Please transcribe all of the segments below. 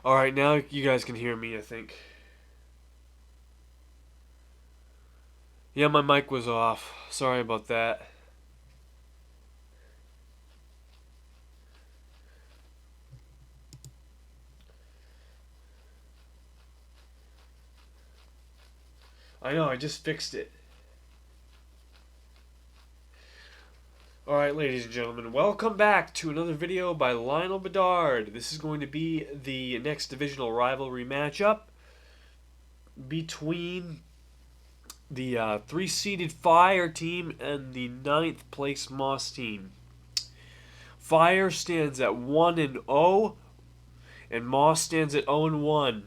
Alright, now you guys can hear me, I think. Yeah, my mic was off. Sorry about that. I know, I just fixed it. Alright, ladies and gentlemen, welcome back to another video by Lionel Bedard. This is going to be the next divisional rivalry matchup between the three-seeded Fire team and the ninth place Moss team. Fire stands at 1-0, and Moss stands at 0-1.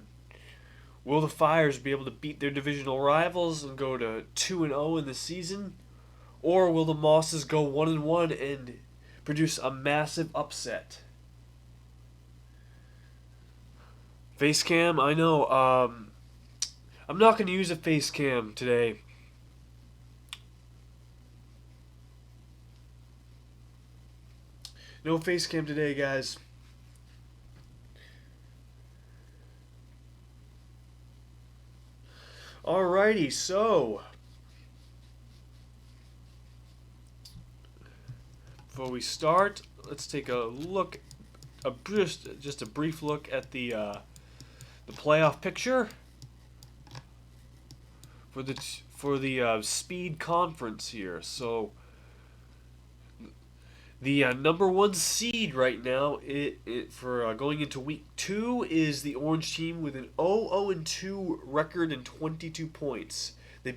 Will the Fires be able to beat their divisional rivals and go to 2-0 in the season? Or will the Mosses go 1-1 and produce a massive upset? Face cam, I know. I'm not going to use a face cam today. No face cam today, guys. Alrighty, so before we start, let's take a look, just a brief look at the playoff picture for the Speed Conference here. So the number one seed right now, for going into week 2, is the Orange team with an 0-2 record and 22 points. They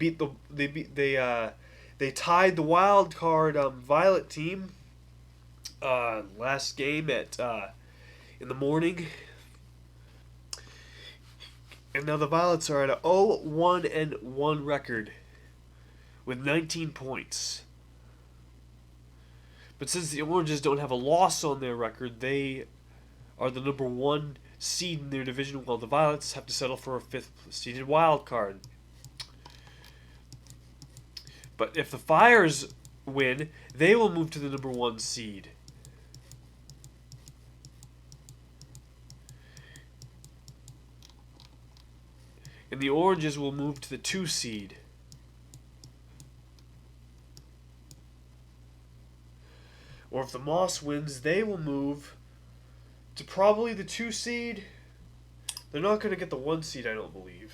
tied the wild card Violet team last game at in the morning, and now the Violets are at a 0-1 record with 19 points. But since the Oranges don't have a loss on their record, they are the number one seed in their division, while the Violets have to settle for a fifth seeded wild card. But if the Fires win, they will move to the number one seed. And the Oranges will move to the 2 seed. Or if the Moss wins, they will move to probably the 2 seed. They're not going to get the 1 seed, I don't believe.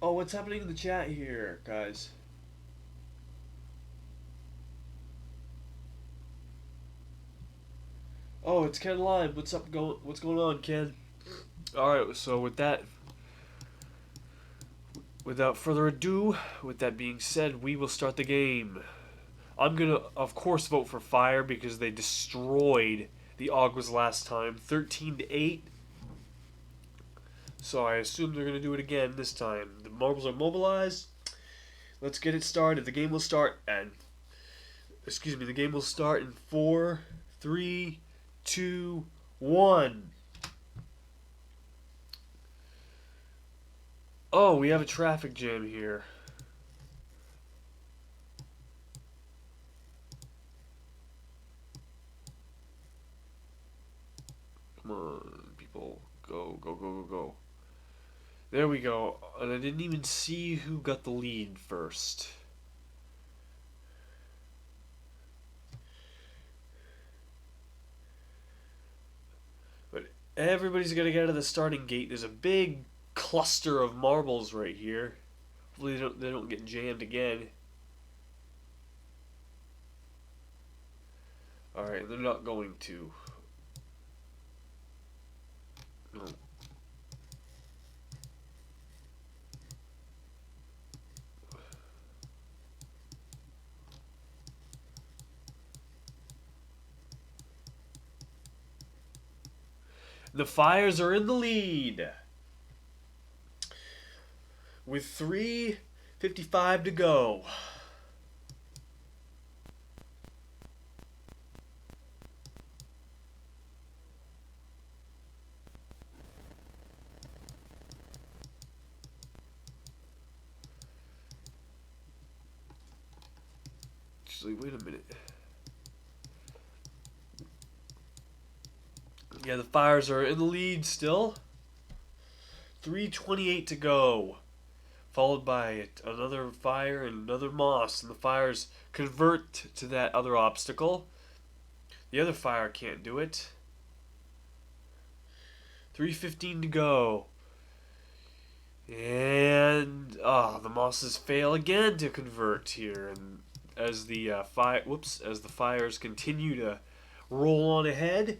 Oh, what's happening in the chat here, guys? Oh, it's Ken Lime. What's going on, Ken? Alright, so without further ado, with that being said, we will start the game. I'm gonna, of course, vote for Fire because they destroyed the Aguas last time, 13-8. So I assume they're gonna do it again this time. The marbles are mobilized. Let's get it started. The game will start in 4, 3, 2, 1. Oh, we have a traffic jam here. Come on, people. Go, go, go, go, go. There we go. And I didn't even see who got the lead first. But everybody's going to get out of the starting gate. There's a big cluster of marbles right here. Hopefully they don't get jammed again. Alright, they're not going to. No. The Fires are in the lead with 3:55 to go. actually. Wait a minute. Yeah, the Fires are in the lead still. 3:28 to go. Followed by another Fire and another Moss. And the Fires convert to that other obstacle. The other Fire can't do it. 3:15 to go. And the Mosses fail again to convert here, and as the as the Fires continue to roll on ahead.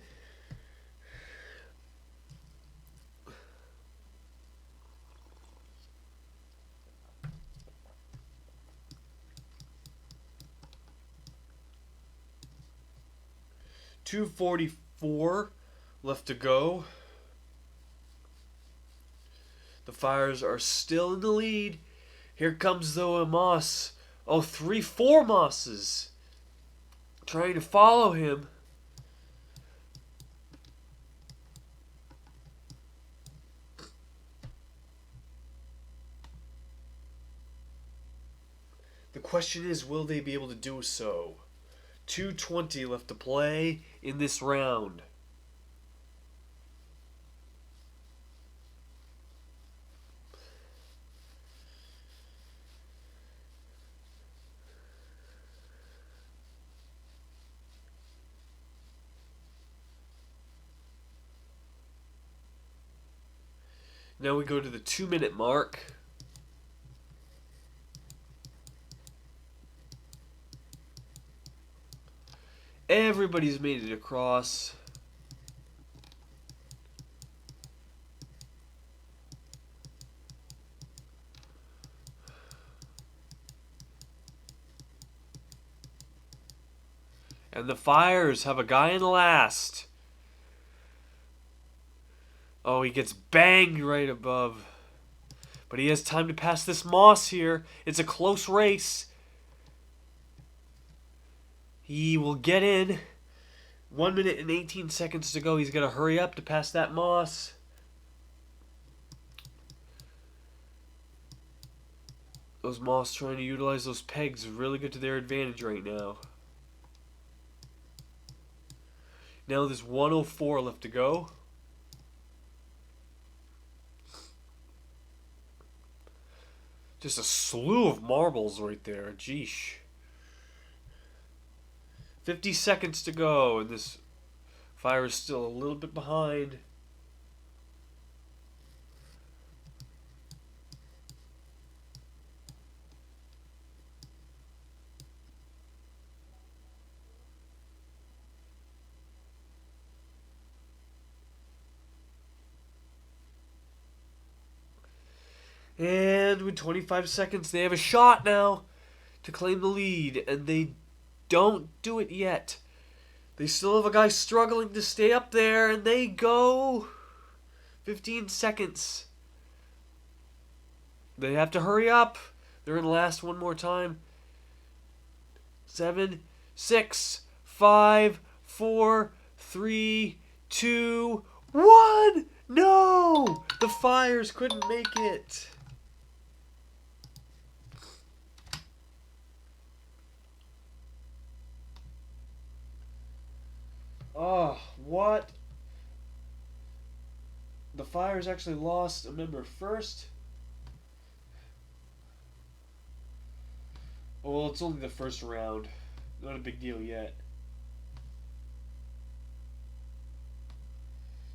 .244 left to go. The Fires are still in the lead. Here comes though a Moss. Oh, 4 Mosses trying to follow him. The question is, will they be able to do so? 2:20 left to play in this round. Now we go to the 2-minute mark. Everybody's made it across. And the Fires have a guy in last. Oh, he gets banged right above. But he has time to pass this Moss here. It's a close race. He will get in. 1 minute and 18 seconds to go. He's got to hurry up to pass that Moss. Those Moss trying to utilize those pegs really good to their advantage right now. Now there's 1:04 left to go. Just a slew of marbles right there. Jeesh. 50 seconds to go, and this Fire is still a little bit behind. And with 25 seconds, they have a shot now to claim the lead, and they don't do it yet. They still have a guy struggling to stay up there, and they go. 15 seconds. They have to hurry up. They're in last one more time. 7, 6, 5, 4, 3, 2, 1. No! The Fires couldn't make it. Oh, what? The Fires actually lost a member first. Oh, well, it's only the first round. Not a big deal yet.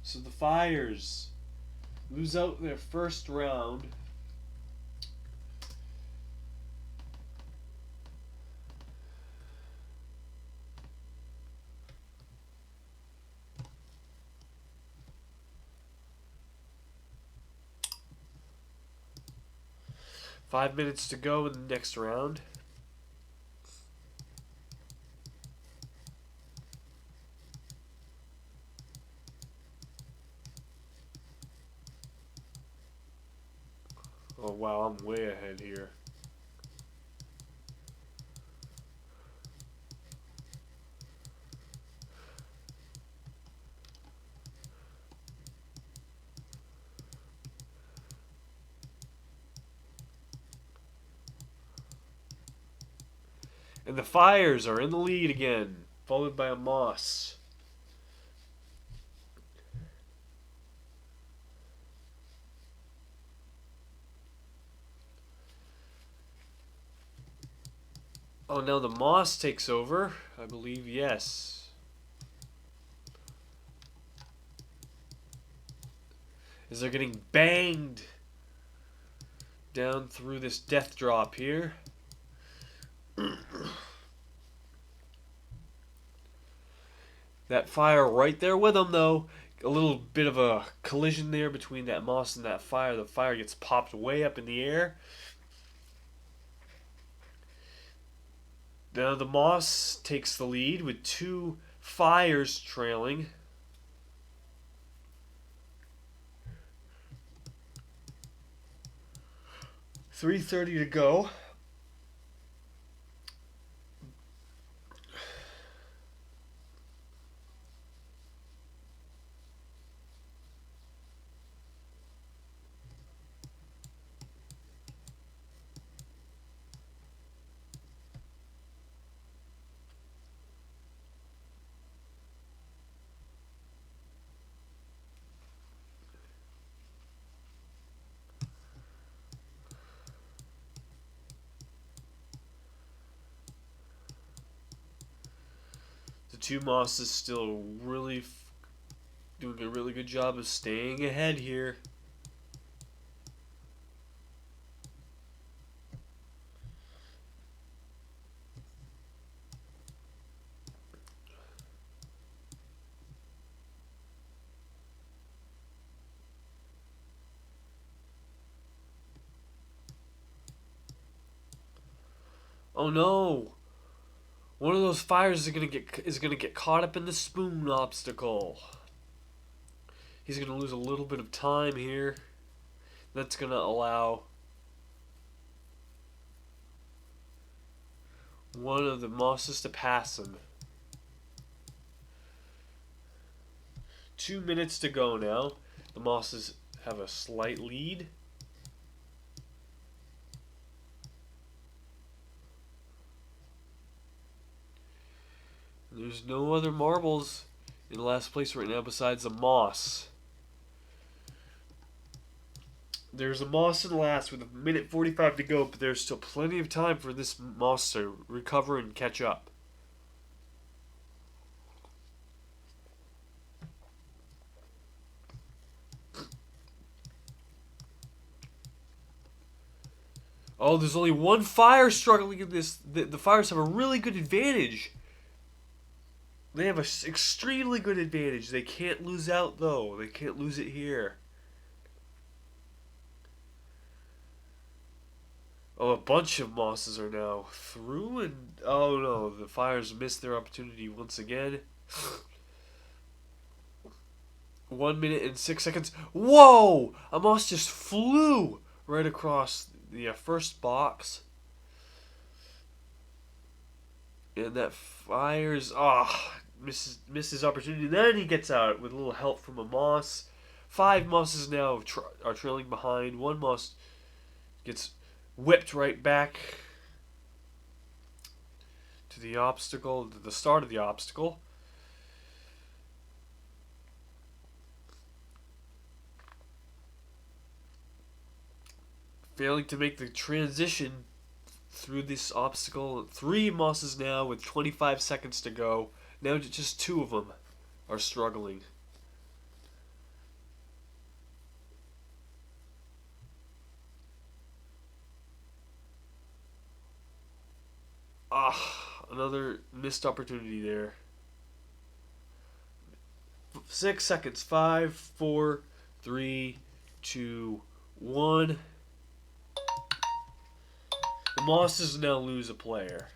So the Fires lose out their first round. Five minutes to go in the next round. Oh wow, I'm way ahead here. And the Fires are in the lead again, followed by a Moss. Oh, now the Moss takes over. I believe, yes. As they're getting banged down through this death drop here. That Fire right there with them, though. A little bit of a collision there between that Moss and that Fire. The Fire gets popped way up in the air. Now the Moss takes the lead with 2 Fires trailing. .330 to go. The 2 Mosses still really doing a really good job of staying ahead here. Oh no! One of those Fires is gonna get caught up in the spoon obstacle. He's gonna lose a little bit of time here. That's gonna allow one of the Mosses to pass him. 2 minutes to go now. The Mosses have a slight lead. There's no other marbles in last place right now besides the Moss. There's a Moss in last with 1:45 to go, but there's still plenty of time for this Moss to recover and catch up. Oh, there's only one Fire struggling in this. The Fires have a really good advantage. They have an extremely good advantage. They can't lose out, though. They can't lose it here. Oh, a bunch of Mosses are now through, and oh no, the Fires missed their opportunity once again. 1 minute and 6 seconds. Whoa! A Moss just flew right across the first box. And that Fires, misses opportunity. Then he gets out with a little help from a Moss. 5 Mosses now are trailing behind. 1 Moss gets whipped right back to the obstacle, to the start of the obstacle. Failing to make the transition through this obstacle. 3 Mosses now with 25 seconds to go. Now just 2 of them are struggling. Another missed opportunity there. 6 seconds. 5, 4, 3, 2, 1. The Mosses now lose a player.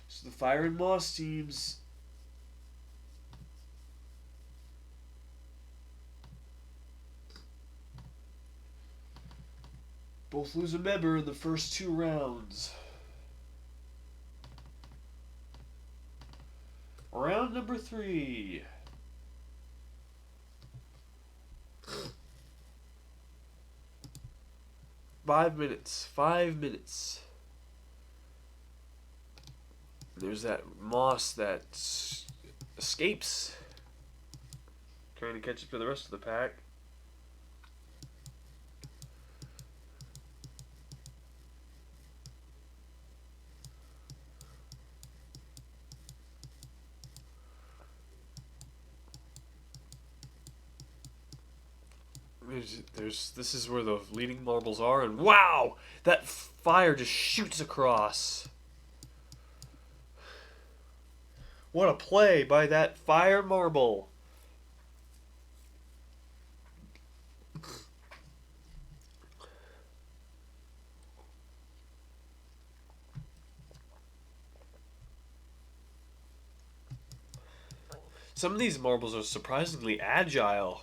So the Fire and Moss teams both lose a member in the first 2 rounds. Round number 3. 5 minutes. 5 minutes. There's that moss that escapes. Trying to catch up to the rest of the pack. This is where the leading marbles are, and wow! That fire just shoots across. What a play by that fire marble. Some of these marbles are surprisingly agile.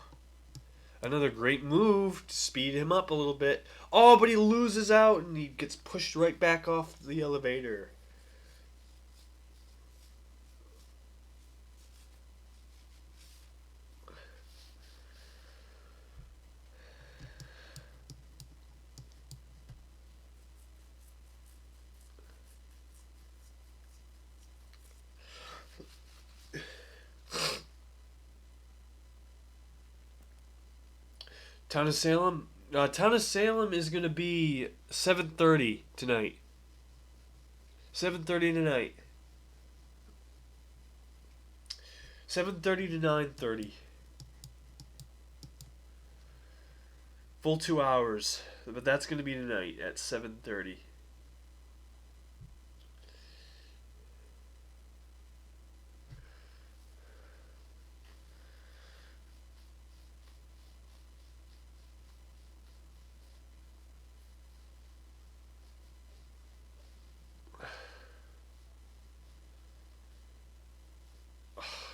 Another great move to speed him up a little bit. Oh, but he loses out and he gets pushed right back off the elevator. Town of Salem. Town of Salem is gonna be 7:30 tonight. 7:30 tonight. 7:30 to 9:30. Full 2 hours, but that's gonna be tonight at 7:30.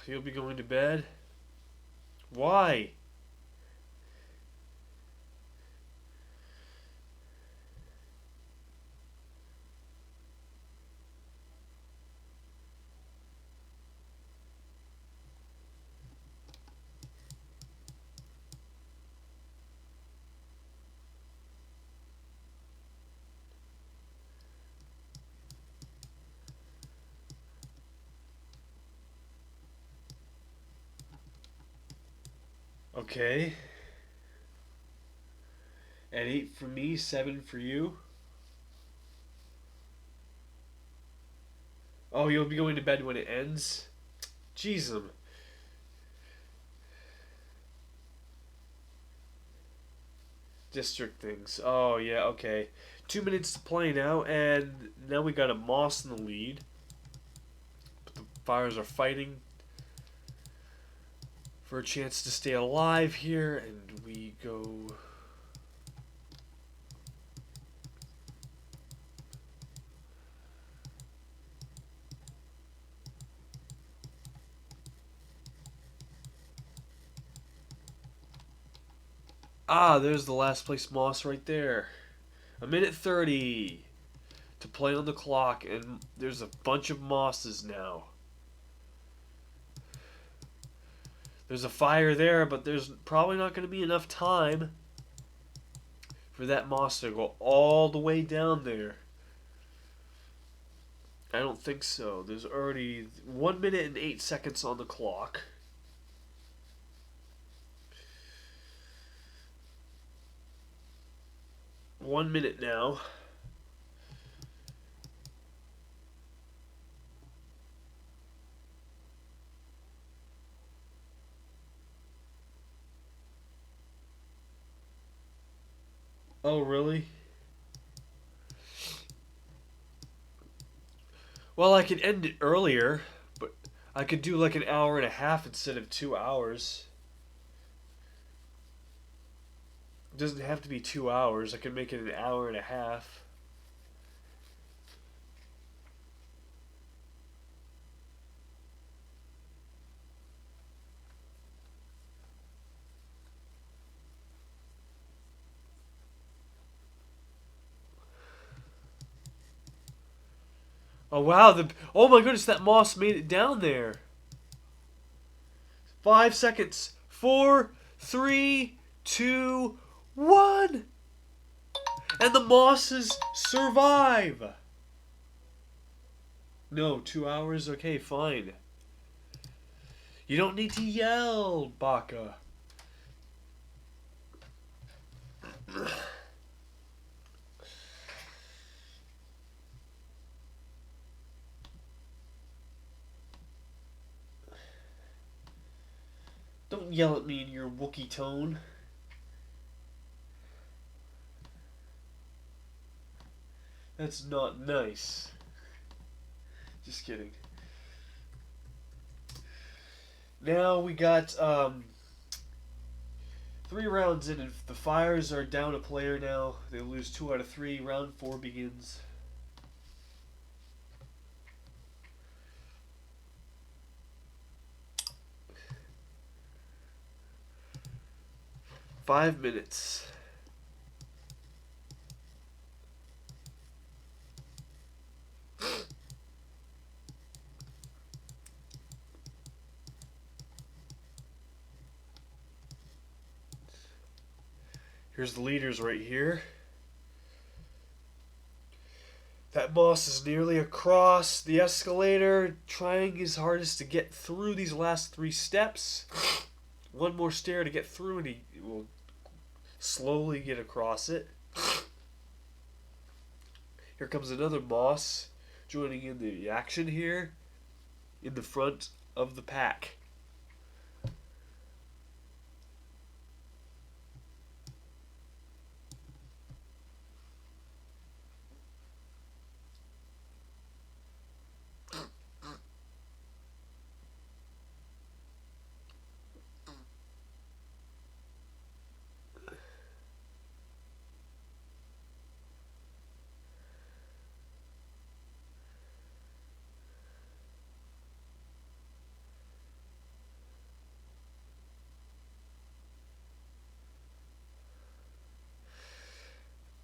You'll be going to bed? Why? Okay. At 8 for me, 7 for you. Oh, you'll be going to bed when it ends? Jeez, district things. Oh, yeah, okay. 2 minutes to play now, and now we got a Moss in the lead. But the Fires are fighting for a chance to stay alive here, and we go... Ah, there's the last place Moss right there. 1:30 to play on the clock, and there's a bunch of Mosses now. There's a fire there, but there's probably not going to be enough time for that Moss to go all the way down there. I don't think so. There's already 1 minute and 8 seconds on the clock. One minute now. Oh, really? Well, I could end it earlier, but I could do like an hour and a half instead of 2 hours. It doesn't have to be 2 hours. I could make it an hour and a half. Oh wow, oh my goodness, that Moss made it down there. 5 seconds. 4, 3, 2, 1. And the Mosses survive! No, 2 hours? Okay, fine. You don't need to yell, Baka. Don't yell at me in your Wookiee tone. That's not nice. Just kidding. Now we got 3 rounds in, and the Fires are down a player now. They lose 2 out of 3. Round 4 begins. Five minutes. Here's the leaders right here. That Moss is nearly across the escalator, trying his hardest to get through these last 3 steps. One more stair to get through, and he will slowly get across it. Here comes another Moss joining in the action here in the front of the pack.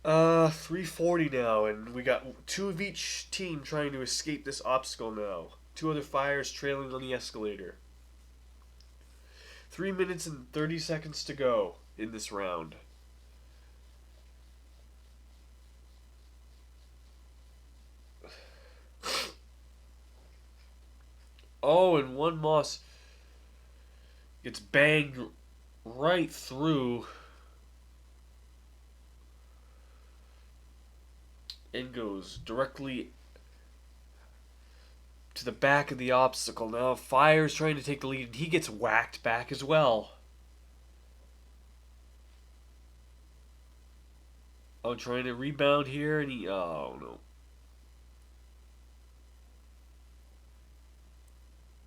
Uh, 340 now, and we got 2 of each team trying to escape this obstacle now. 2 other Fires trailing on the escalator. 3 minutes and 30 seconds to go in this round. Oh, and one Moss gets banged right through and goes directly to the back of the obstacle. Now Fire's trying to take the lead, and he gets whacked back as well. Oh, trying to rebound here, and he... Oh, no.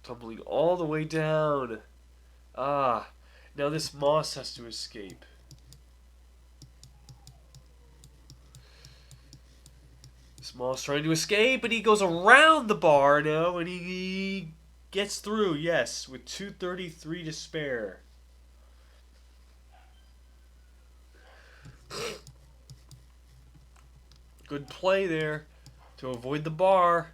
Tumbling all the way down. Ah, now this Moss has to escape. This Moss trying to escape, and he goes around the bar now, and he gets through, yes, with 2:33 to spare. Good play there to avoid the bar.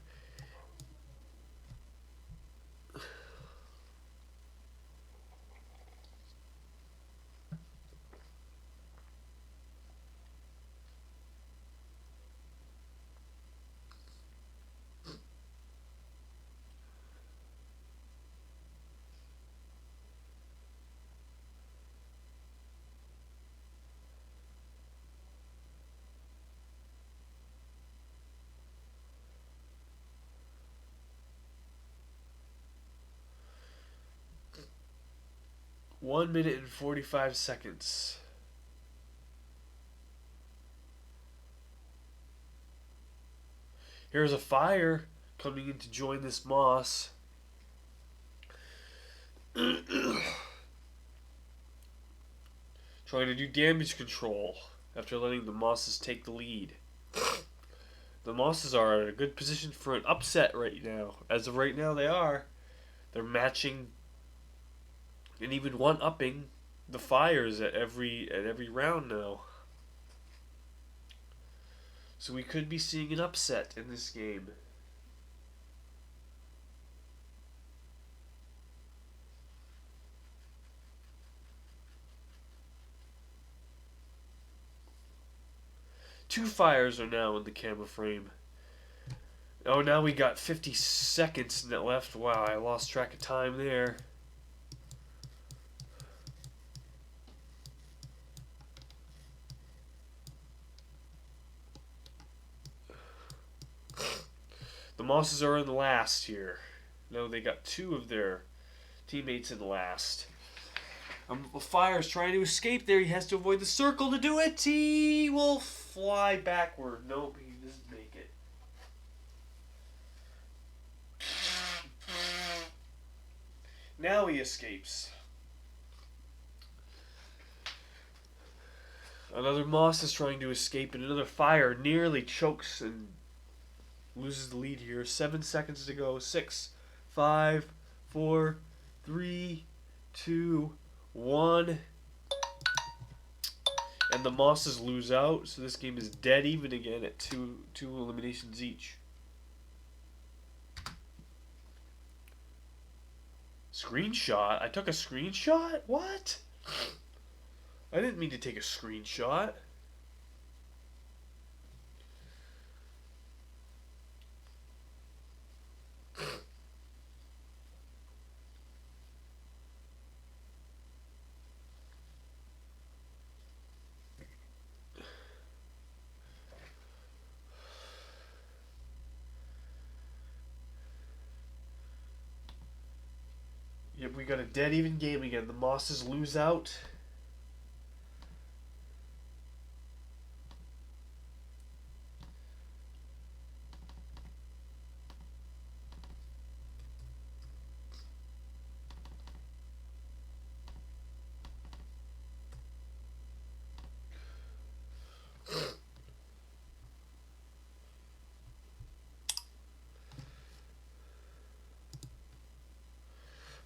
One minute and 45 seconds. Here's a Fire coming in to join this Moss. Trying to do damage control after letting the Mosses take the lead. The Mosses are in a good position for an upset right now. As of right now, they are. They're matching and even one-upping the Fires at every round now. So we could be seeing an upset in this game. Two fires are now in the camera frame. Oh, now we got 50 seconds left. Wow, I lost track of time there. The Mosses are in last here. No, they got two of their teammates in last. Fire's trying to escape there. He has to avoid the circle to do it. He will fly backward. Nope, he doesn't make it. Now he escapes. Another Moss is trying to escape, and another Fire nearly chokes and loses the lead here. 7 seconds to go. 6, 5, 4, 3, 2, 1. And the Mosses lose out, so this game is dead even again at two eliminations each. Screenshot? I took a screenshot? What? I didn't mean to take a screenshot. Yep, we got a dead even game again. The Mosses lose out.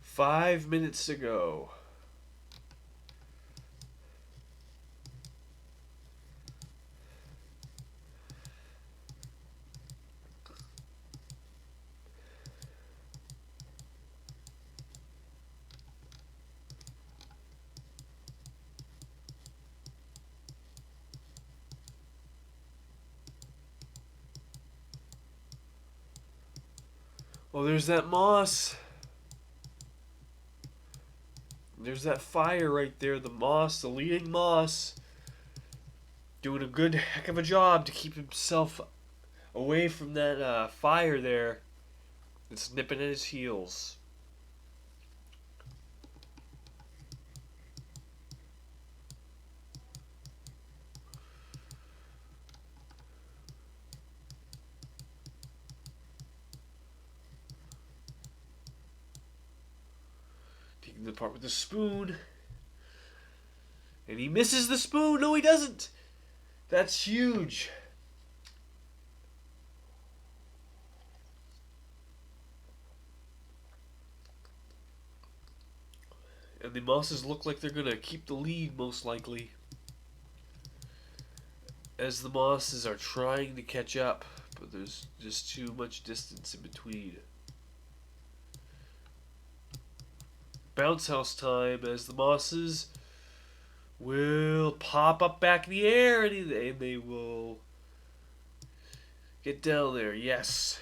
Five minutes to go. Oh, there's that Moss. There's that Fire right there. The Moss, the leading Moss. Doing a good heck of a job to keep himself away from that Fire there. It's nipping at his heels. Taking the part with the spoon. And he misses the spoon. No, he doesn't. That's huge. And the Mosses look like they're going to keep the lead, most likely. As the Mosses are trying to catch up, but there's just too much distance in between. Bounce house time as the Mosses will pop up back in the air and they will get down there. Yes.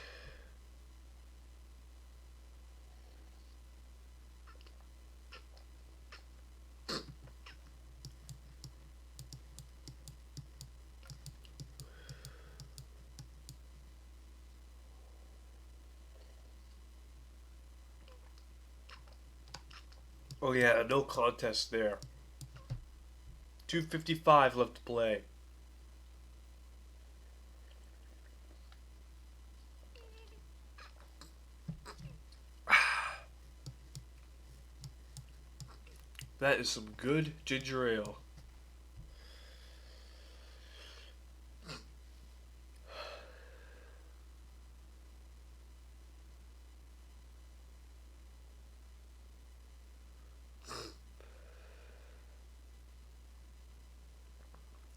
Oh yeah, no contest there. 2:55 left to play. That is some good ginger ale.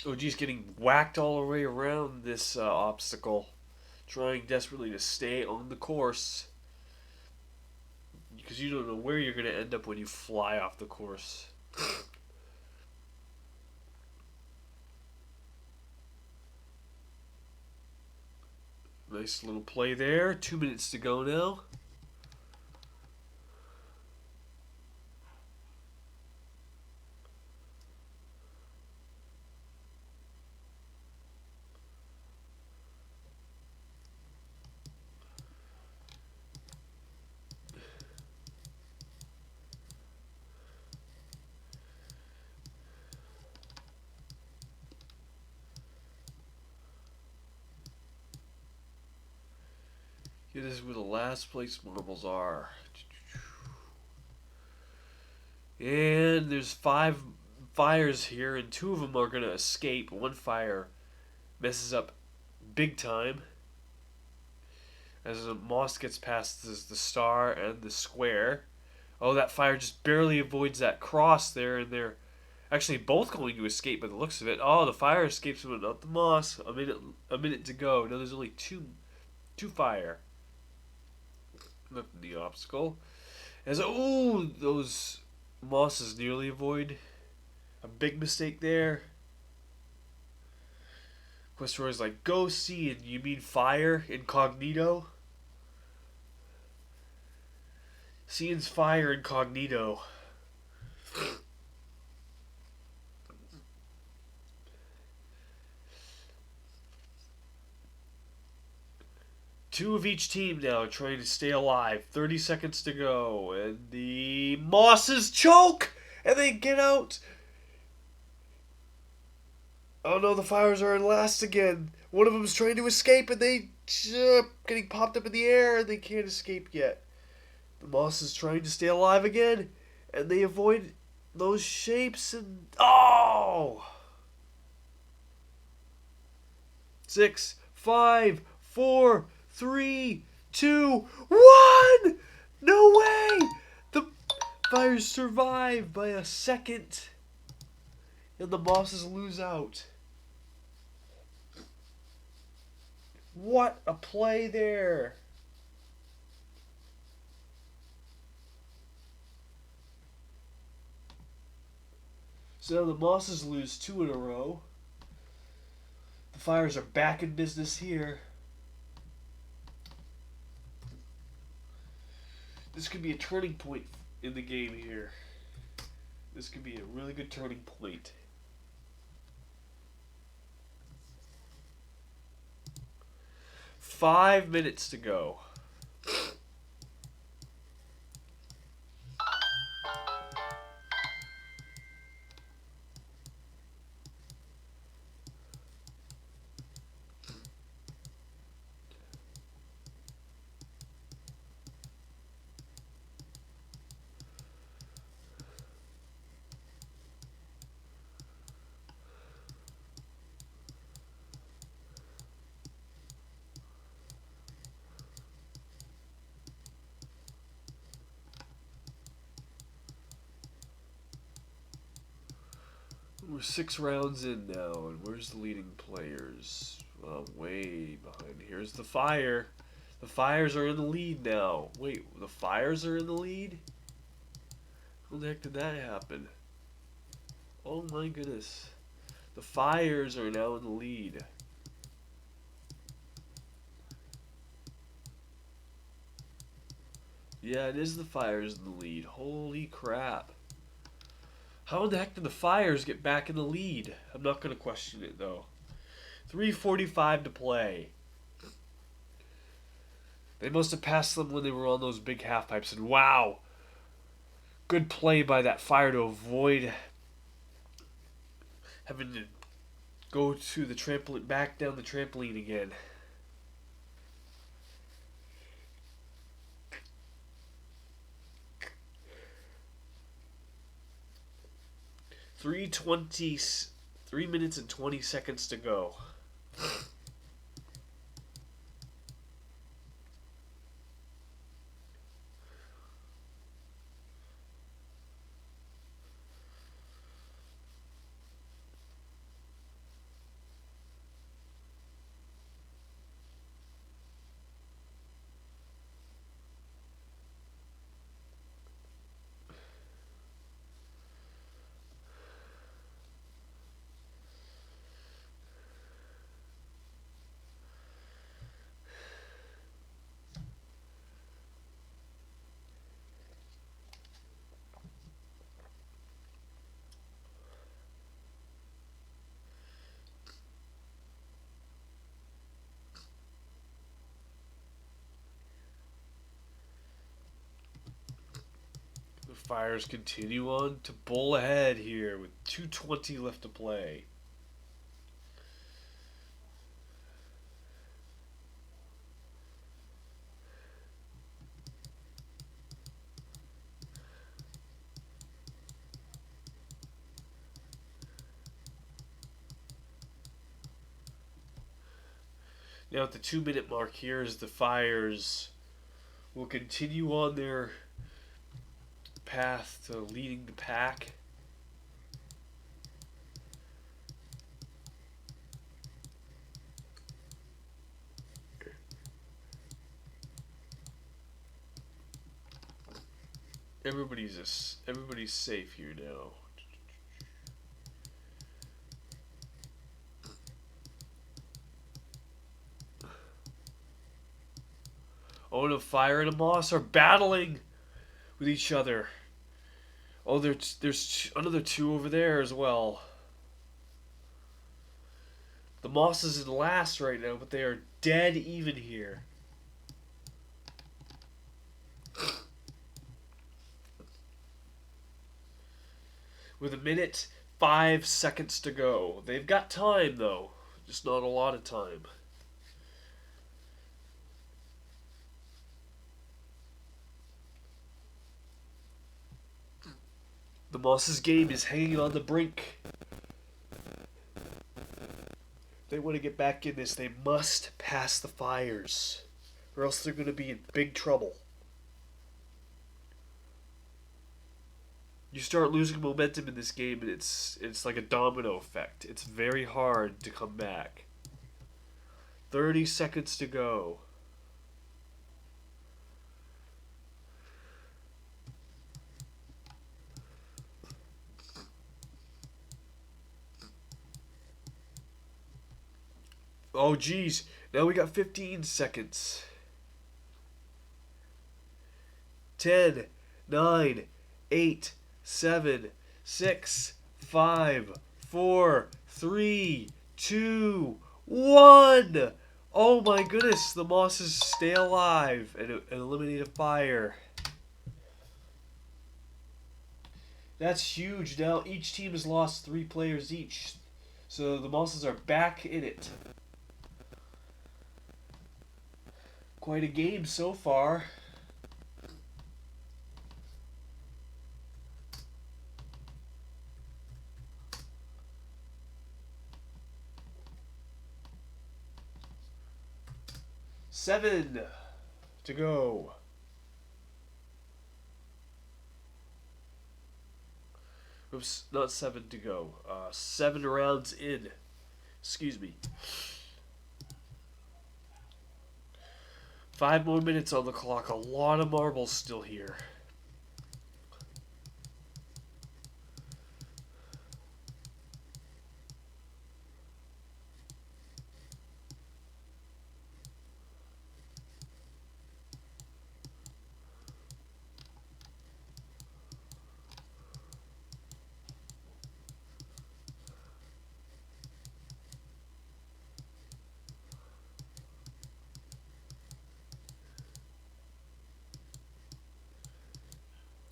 OG's getting whacked all the way around this obstacle, trying desperately to stay on the course. Because you don't know where you're going to end up when you fly off the course. Nice little play there. 2 minutes to go now. Here is where the last place marbles are. And there's 5 fires here, and 2 of them are going to escape. 1 fire messes up big time. As the moss gets past the star and the square. Oh, that fire just barely avoids that cross there, and they're actually both going to escape by the looks of it. Oh, the fire escapes but not the moss. A minute to go. Now there's only two fire left in the obstacle. As those mosses nearly avoid a big mistake there. Questroy's like, go see, and you mean fire incognito? Cian's fire incognito. Two of each team now trying to stay alive. 30 seconds to go. And the mosses choke! And they get out. Oh no, the fires are in last again. One of them's trying to escape and they getting popped up in the air and they can't escape yet. The moss is trying to stay alive again. And they avoid those shapes and... Oh! 6, 5, 4, 3, 2, 1! No way! The fires survive by a second. And the mosses lose out. What a play there. So the mosses lose 2 in a row. The fires are back in business here. This could be a turning point in the game here. This could be a really good turning point. Five minutes to go. We're 6 rounds in now, and where's the leading players? Way behind. Here's the fire. The fires are in the lead now. Wait, the fires are in the lead? How the heck did that happen? Oh my goodness. The fires are now in the lead. Yeah, it is the fires in the lead. Holy crap. How in the heck did the fires get back in the lead? I'm not going to question it, though. 3:45 to play. They must have passed them when they were on those big half pipes. And wow! Good play by that fire to avoid having to go to the trampoline, back down the trampoline again. Three minutes and 20 seconds to go. Fires continue on to bowl ahead here with 2:20 left to play. Now at the 2-minute mark here is the Fires will continue on their path to leading the pack. Everybody's safe here now. Oh, and a Fire and a Moss are battling with each other. Oh, there's another two over there as well. The Moss is in last right now, but they are dead even here. With 1:05 to go. They've got time, though. Just not a lot of time. The Moss's game is hanging on the brink. If they want to get back in this, they must pass the Fires, or else they're going to be in big trouble. You start losing momentum in this game, and it's like a domino effect. It's very hard to come back. 30 seconds to go. Oh, geez. Now we got 15 seconds. 10, 9, 8, 7, 6, 5, 4, 3, 2, 1. Oh my goodness, the Mosses stay alive and eliminate a Fire. That's huge. Now each team has lost 3 players each. So the Mosses are back in it. Quite a game so far. Seven to go. Oops, not 7 to go. 7 rounds in. Excuse me. 5 more minutes on the clock. A lot of marbles still here.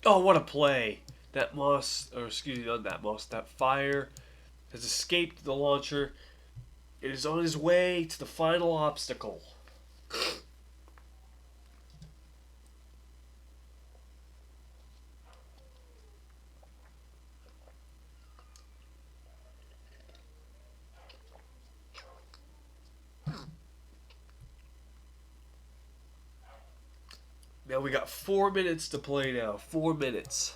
Oh, what a play. That Moss, or excuse me, not that Moss, that Fire has escaped the launcher. It is on his way to the final obstacle. Now we got 4 minutes to play now. 4 minutes.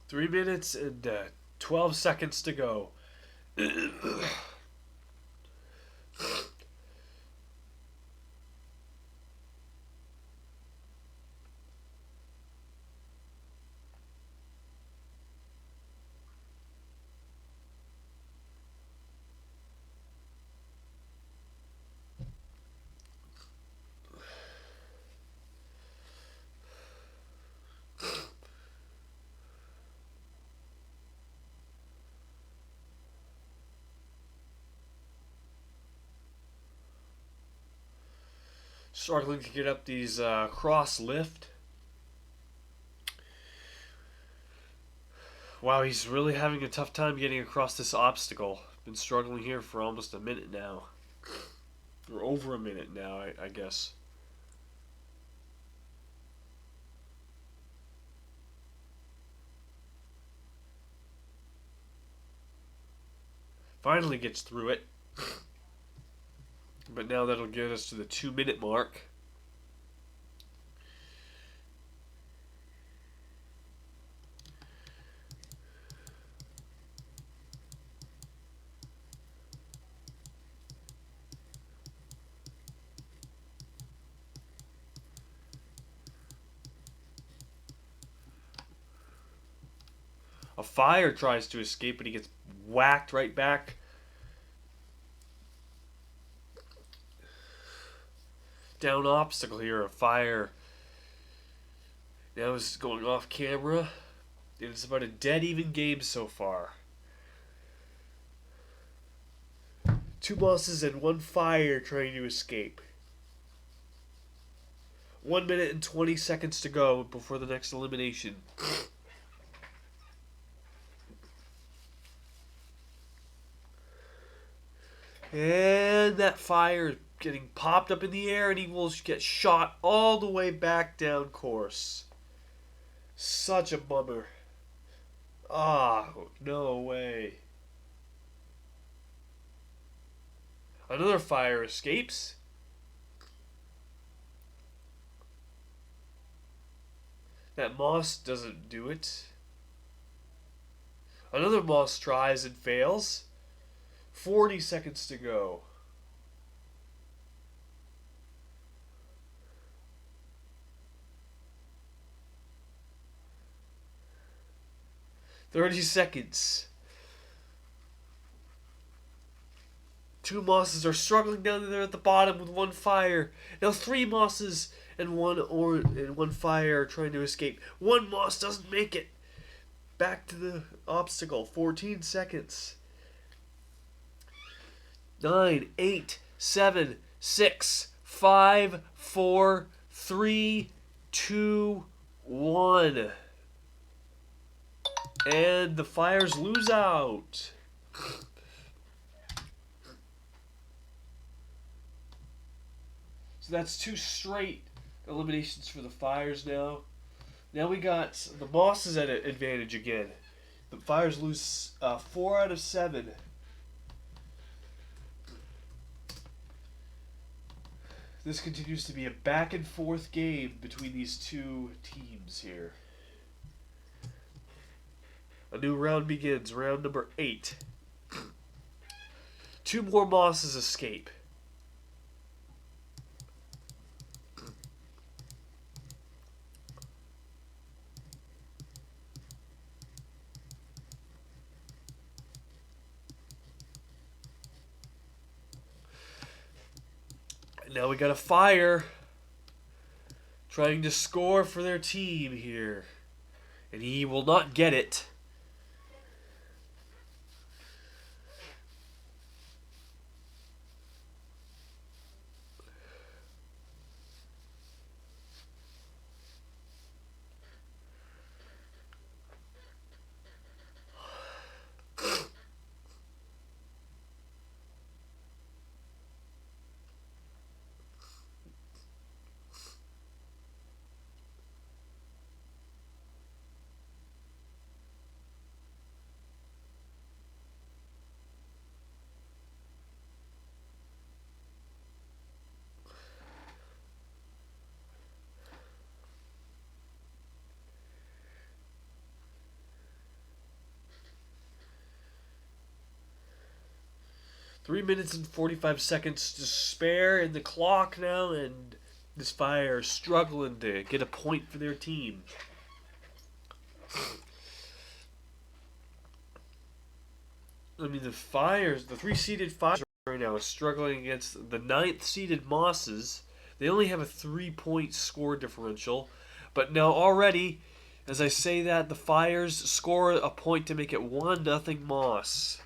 Three minutes and 12 seconds to go. Struggling to get up these cross lift. Wow, he's really having a tough time getting across this obstacle. Been struggling here for almost a minute now. Or over a minute now, I guess. Finally gets through it. But now that'll get us to the 2-minute mark. A fire tries to escape, but he gets whacked right back. Down obstacle here, a fire. Now is going off camera. It's about a dead even game so far. 2 bosses and 1 fire trying to escape. 1 minute and 20 seconds to go before the next elimination. And that fire getting popped up in the air, and he will get shot all the way back down course. Such a bummer. Ah, no way. Another fire escapes. That moss doesn't do it. Another moss tries and fails. 40 seconds to go. "30 seconds. 2 mosses are struggling down there at the bottom with 1 fire. Now 3 mosses and 1 fire are trying to escape. 1 moss doesn't make it. Back to the obstacle. 14 seconds. 9, 8, 7, 6, 5, 4, 3, 2, 1. And the fires lose out. So that's 2 straight eliminations for the fires now. Now we got the mosses at an advantage again. The fires lose 4 out of 7. This continues to be a back and forth game between these 2 teams here. A new round begins, round number 8. 2 more mosses escape. Now we got a fire trying to score for their team here. And he will not get it. Three minutes and 45 seconds to spare in the clock now, and this fire is struggling to get a point for their team. I mean, the 3-seeded fires right now is struggling against the 9th-seeded mosses. They only have a 3-point score differential, but now already, as I say that, the fires score a point to make it 1-0 moss.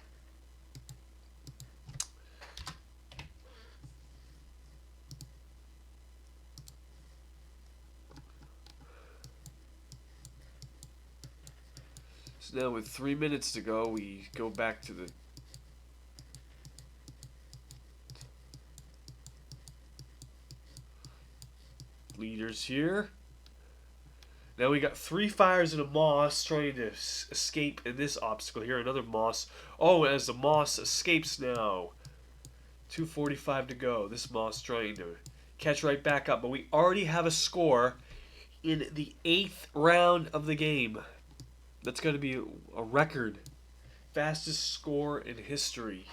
So now with 3 minutes to go, we go back to the leaders here. Now we got 3 fires and a moss trying to escape in this obstacle here. Another moss. Oh, as the moss escapes now. 2:45 to go. This moss trying to catch right back up. But we already have a score in the 8th round of the game. That's going to be a record. Fastest score in history.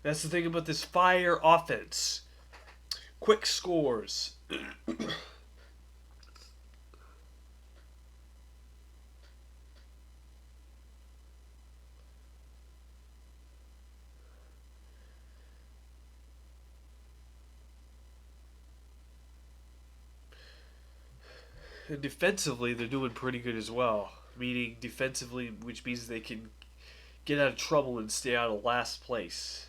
That's the thing about this fire offense. Quick scores. And defensively, they're doing pretty good as well. Meaning defensively, which means they can get out of trouble and stay out of last place.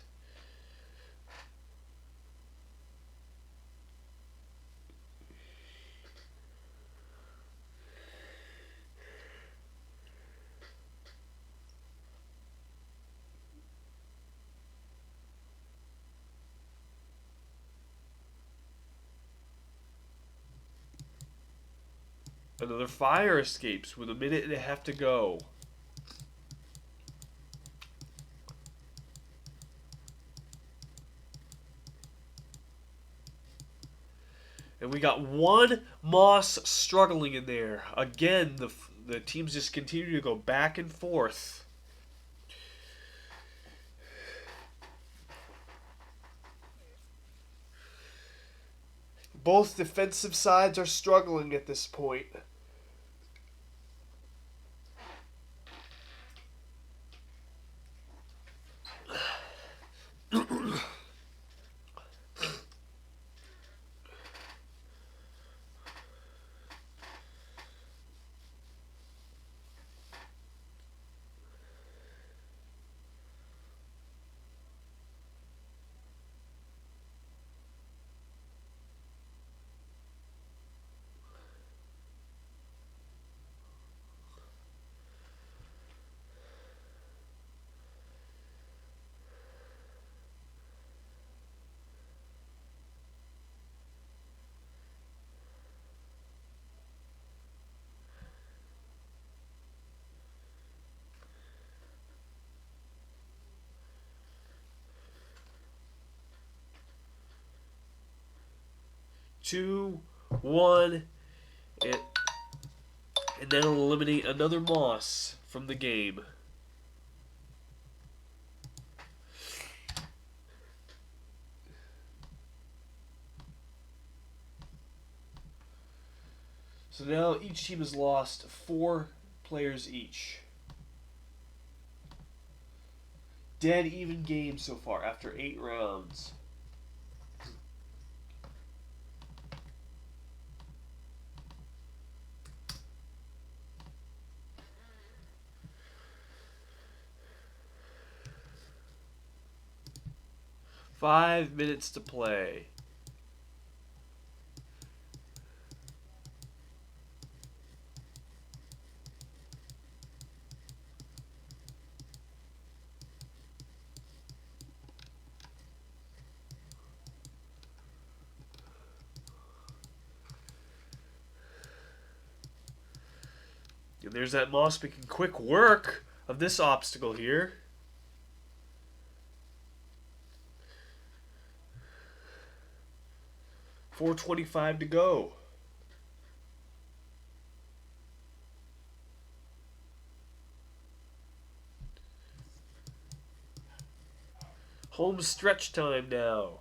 Another fire escapes with 1.5 minutes to go. And we got one moss struggling in there. Again, the teams just continue to go back and forth. Both defensive sides are struggling at this point. Two, one, and that'll eliminate another moss from the game. So now each team has lost 4 players each. Dead even game so far after 8 rounds. Five minutes to play. And there's that moss making quick work of this obstacle here. $4:25 to go. Home stretch time now.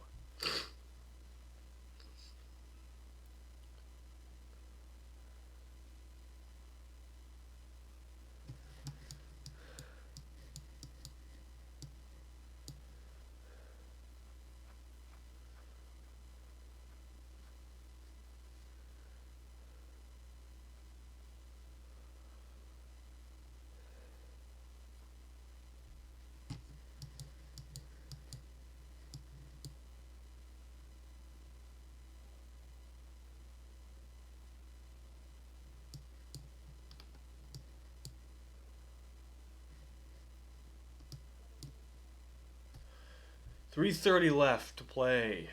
3:30 left to play.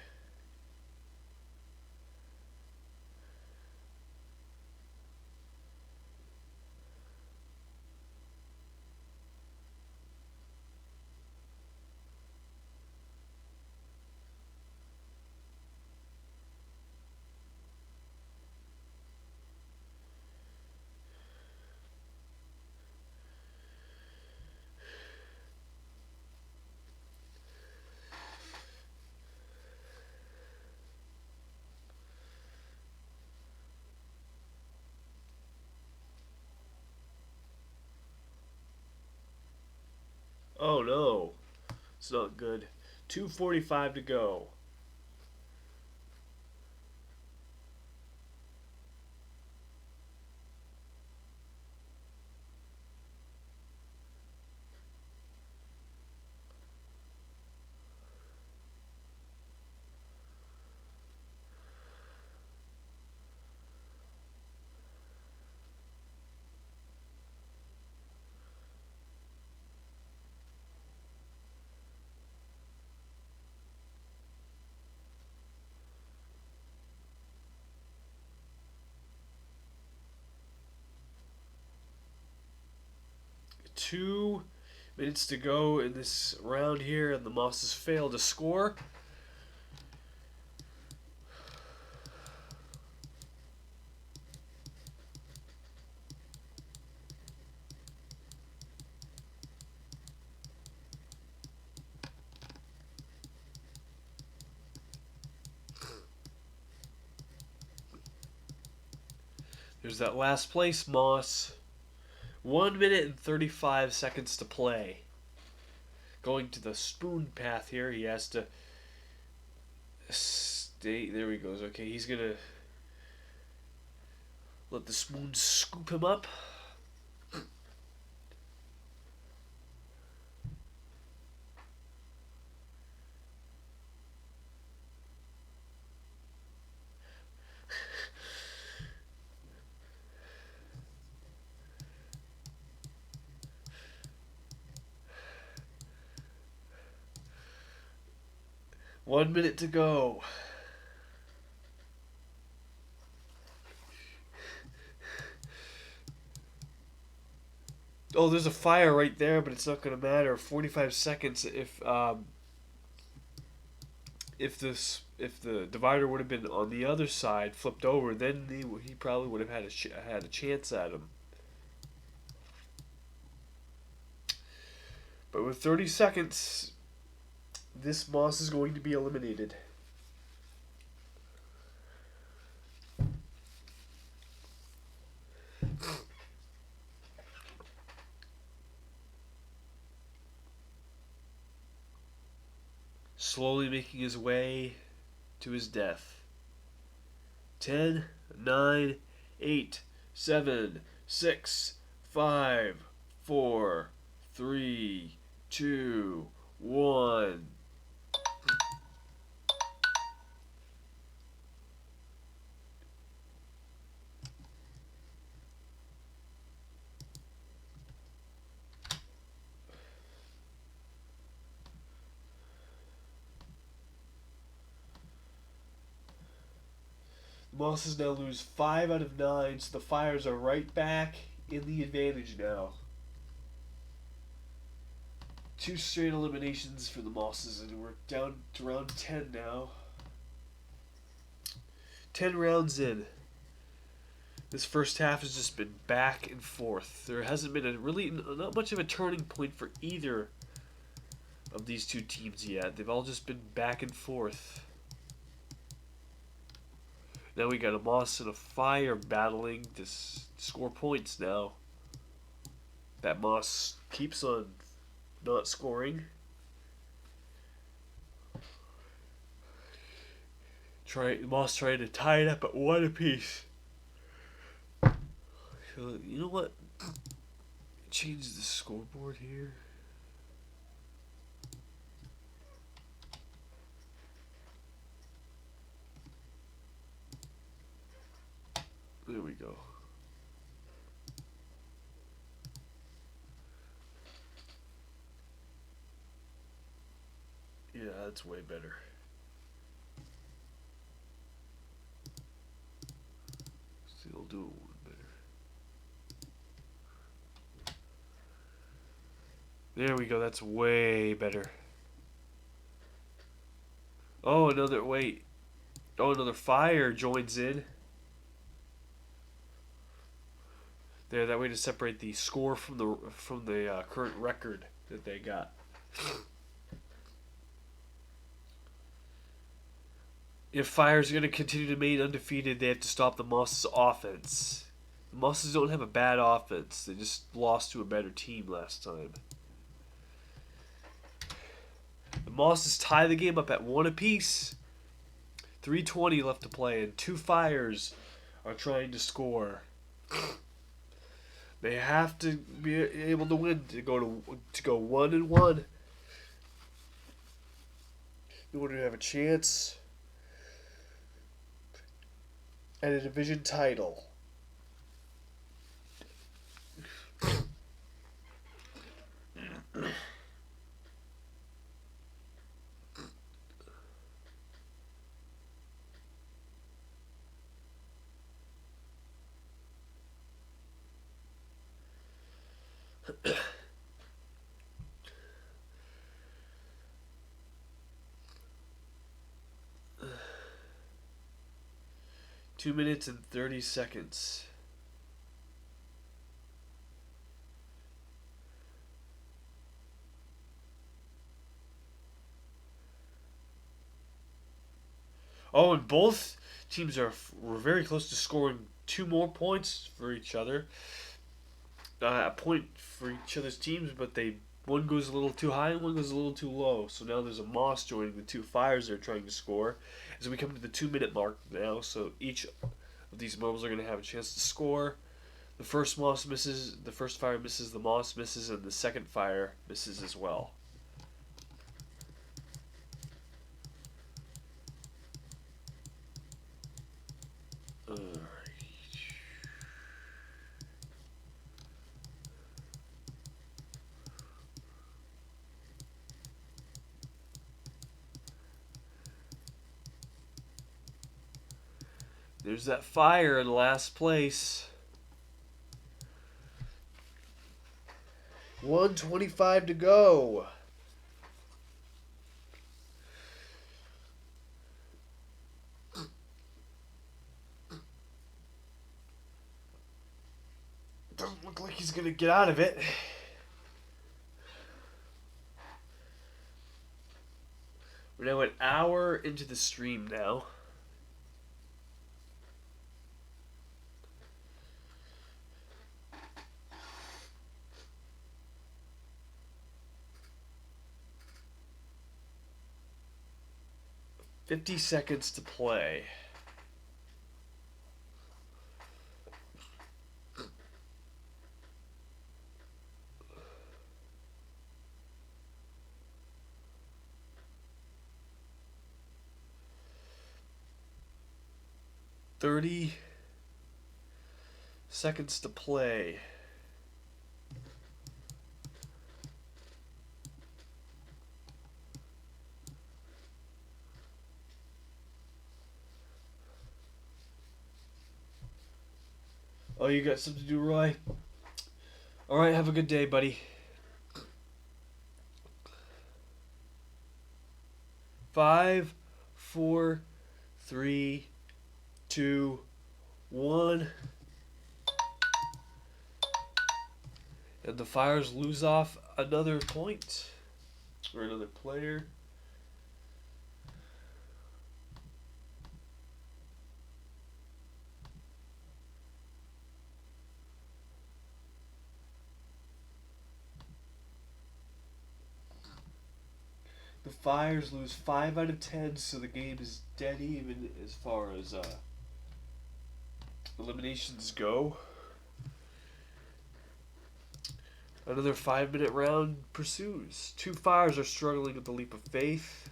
Oh no, it's not good. 2:45 to go. Two minutes to go in this round here, and the Mosses failed to score. There's that last place, Moss. 1 minute and 35 seconds to play. Going to the spoon path here. He has to stay. There he goes. Okay, he's going to let the spoon scoop him up. One minute to go. Oh, there's a fire right there, but it's not going to matter. 45 seconds if the divider would have been on the other side, flipped over, then he probably would have had a chance at him. But with 30 seconds, this Moss is going to be eliminated. Slowly making his way to his death. 10, 9, 8, 7, 6, 5, 4, 3, 2, 1. The Mosses now lose 5 out of 9, so the Fires are right back in the advantage now. 2 straight eliminations for the Mosses, and we're down to round 10 now. 10 rounds in. This first half has just been back and forth. There hasn't been not much of a turning point for either of these two teams yet. They've all just been back and forth. Now we got a Moss and a Fire battling to score points now. That Moss keeps on not scoring. Moss trying to tie it up at 1 apiece. So, you know what? Change the scoreboard here. There we go. Yeah, that's way better. Still do one better. There we go. That's way better. Oh, another wait. Oh, another fire joins in. There, that way to separate the score from the current record that they got. If Fire's going to continue to remain undefeated, they have to stop the Mosses' offense. The Mosses don't have a bad offense. They just lost to a better team last time. The Mosses tie the game up at 1 apiece. 3:20 left to play, and 2 Fires are trying to score. They have to be able to win to go 1-1 in order to have a chance at a division title. Two minutes and 30 seconds. Oh, and both teams were very close to scoring 2 more points for each other. A point for each other's teams, but one goes a little too high and one goes a little too low. So now there's a Moss joining the 2 Fires they're trying to score. As we come to the 2-minute mark now, so each of these mobiles are going to have a chance to score. The first Moss misses, the first Fire misses, the Moss misses, and the second Fire misses as well. There's that Fire in last place. 1:25 to go. Doesn't look like he's gonna get out of it. We're now an hour into the stream now. "50 seconds to play." "30 seconds to play." Oh, you got something to do, Roy? Alright, have a good day, buddy. 5, 4, 3, 2, 1. And the Fires lose off another point. Or another player. The Fires lose 5 out of 10, so the game is dead even as far as eliminations go. Another 5-minute round pursues. 2 Fires are struggling with the leap of faith.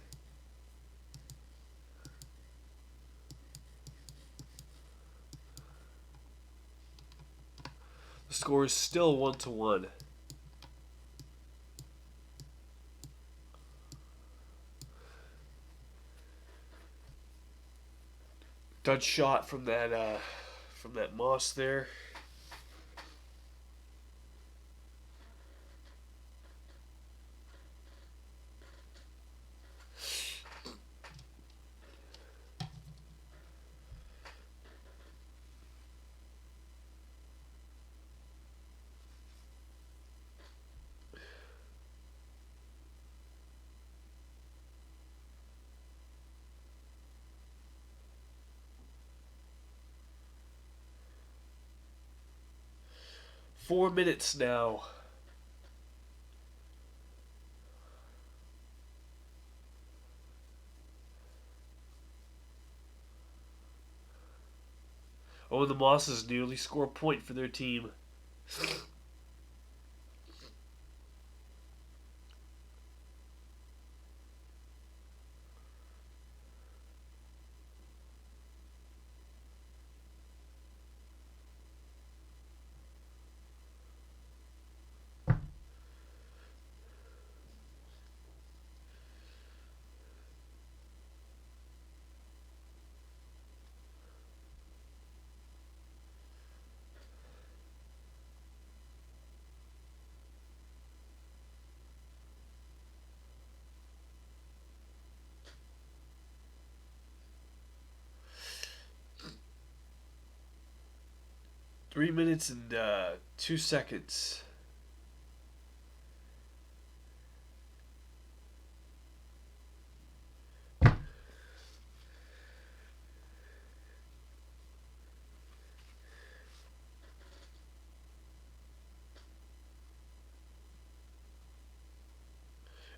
The score is still 1-1. Dud shot from that Moss there. Four minutes now. Oh, and the Mosses nearly score a point for their team. Three minutes and 2 seconds. And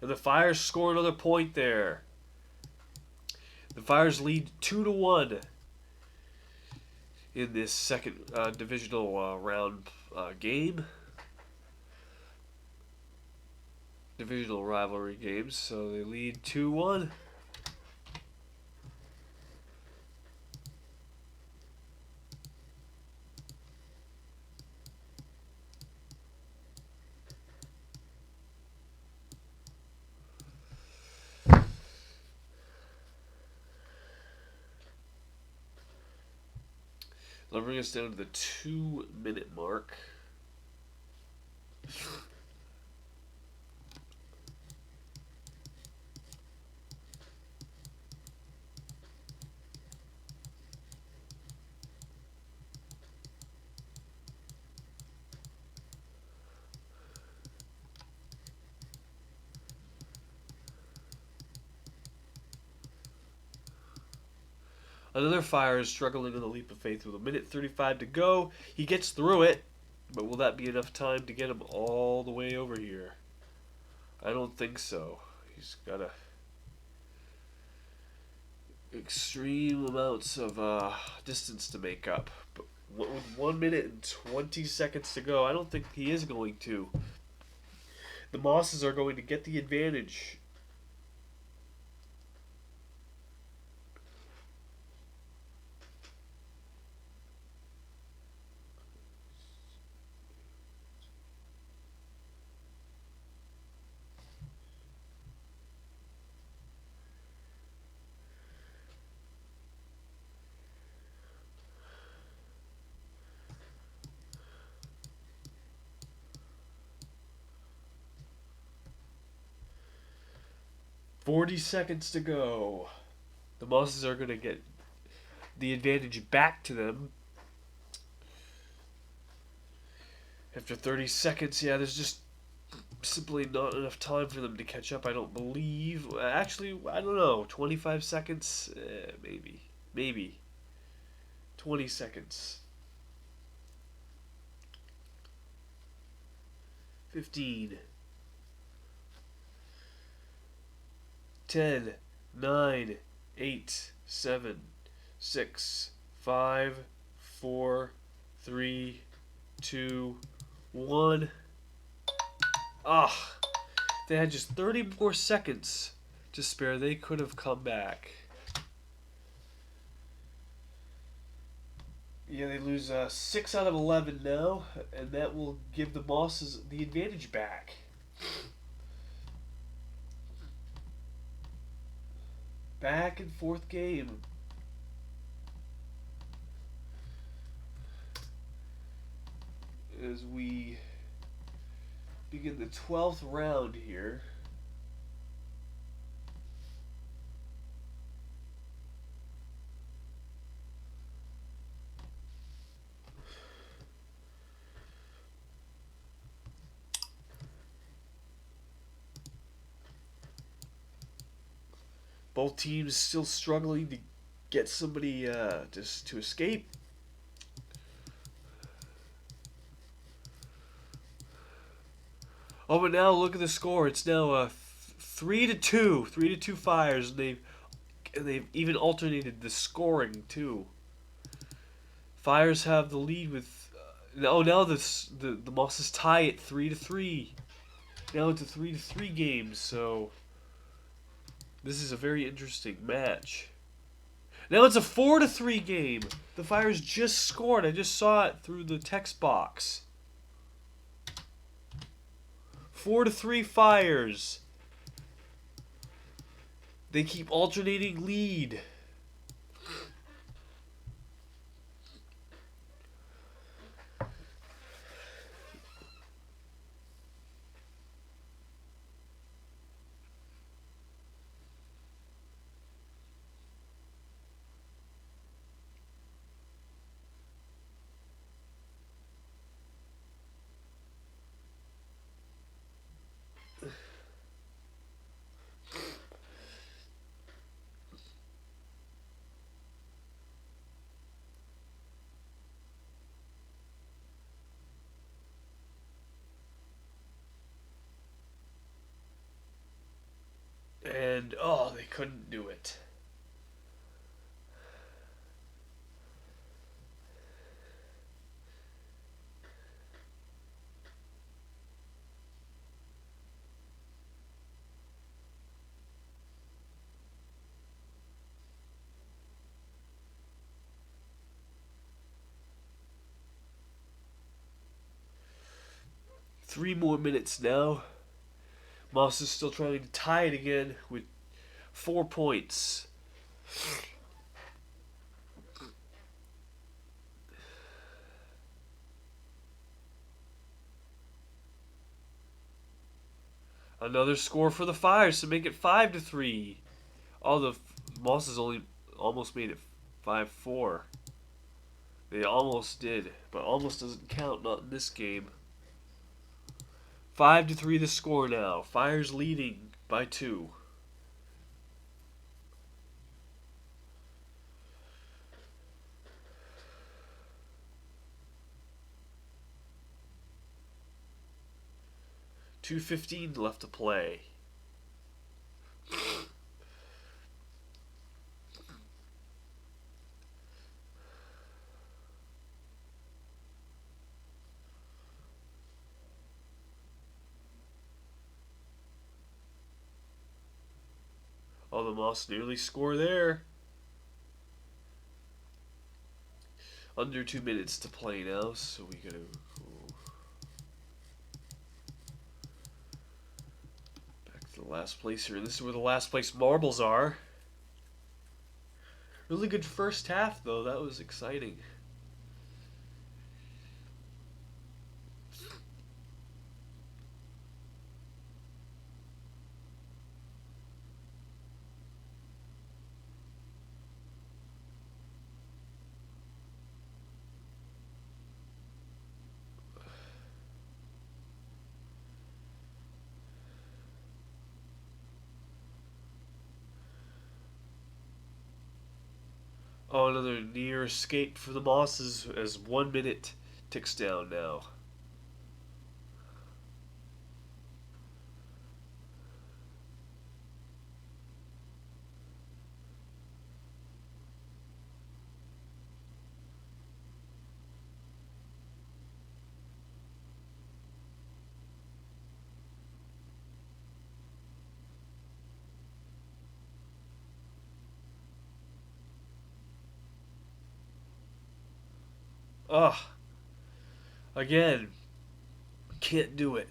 the Fires score another point there. The Fires lead 2-1 in this second divisional round game. Divisional rivalry games, so they lead 2-1. That'll bring us down to the 2-minute mark. Another Fire is struggling in the leap of faith with 1:35 to go. He gets through it, but will that be enough time to get him all the way over here? I don't think so. He's got extreme amounts of distance to make up. But with 1 minute and 20 seconds to go, I don't think he is going to. The Mosses are going to get the advantage. "40 seconds to go. The Mosses are going to get the advantage back to them. After 30 seconds, yeah, there's just simply not enough time for them to catch up, I don't believe. Actually, I don't know. 25 seconds? Maybe. Maybe. 20 seconds. 15. 10, 9, 8, 7, 6, 5, 4, 3, 2, 1. Ah, they had just 30 more seconds to spare. They could have come back. Yeah, they lose 6 out of 11 now, and that will give the Mosses the advantage back. Back and forth game. as we begin the 12th round here. Both teams still struggling to get somebody just to escape. Oh, but now look at the score. It's now 3-2, 3-2 Fires. They've even alternated the scoring too. Fires have the lead with. Now the Mosses tie at 3-3. Now it's a 3-3 game. So this is a very interesting match. Now it's a 4-3 game. The Fires just scored. I just saw it through the text box. 4-3 Fires. They keep alternating lead. And, oh, they couldn't do it. Three more minutes now. Moss is still trying to tie it again with 4 points. Another score for the Fires to make it 5-3. Oh, the Mosses only almost made it 5-4. They almost did, but almost doesn't count. Not in this game. 5-3 the score now. Fires leading by 2. .2:15 left to play. Oh, the Moss nearly score there. Under 2 minutes to play now, so we gotta back to the last place here. This is where the last place marbles are. Really good first half though. That was exciting. Oh, another near escape for the Mosses as 1 minute ticks down now. Ugh. Again. Can't do it.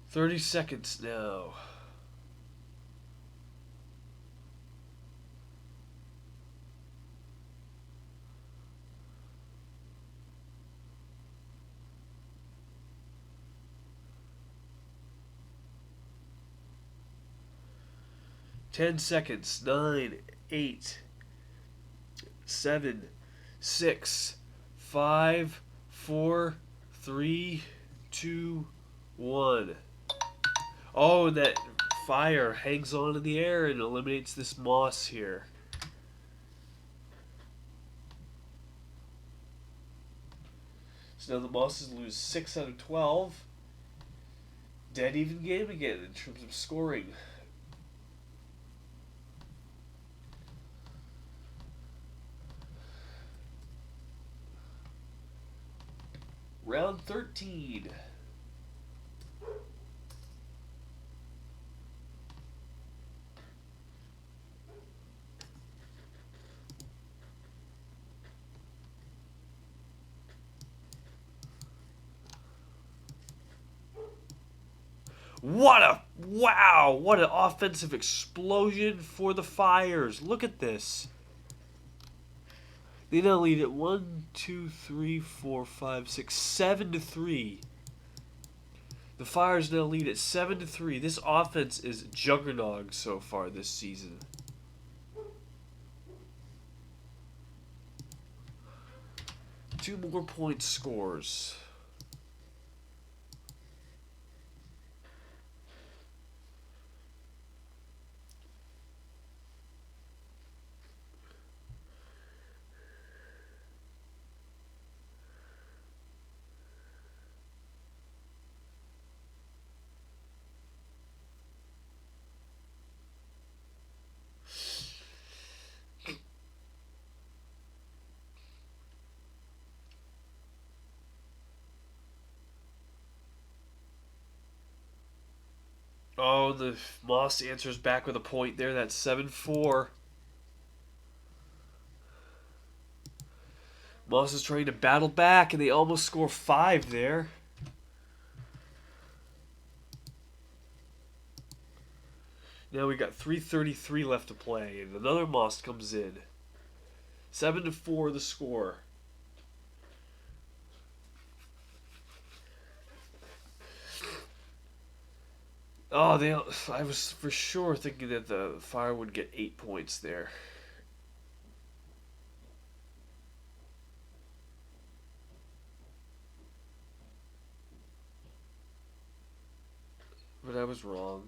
30 seconds now. 10 seconds. 9, 8, 7, 6, 5, 4, 3, 2, 1. Oh, and that fire hangs on in the air and eliminates this moss here. So now the Mosses lose 6 out of 12. Dead even game again in terms of scoring. Round 13. What an offensive explosion for the Fires. Look at this. They now lead at 1, 2, 3, 4, 5, 6, 7 to 3. The Fires now lead at 7 to 3. This offense is juggernaut so far this season. Two more point scores. Oh, the Moss answers back with a point there. That's 7-4. Moss is trying to battle back, and they almost score 5 there. Now we got 3:33 left to play, and another Moss comes in. 7-4 the score. Oh, I was for sure thinking that the Fire would get 8 points there. But I was wrong.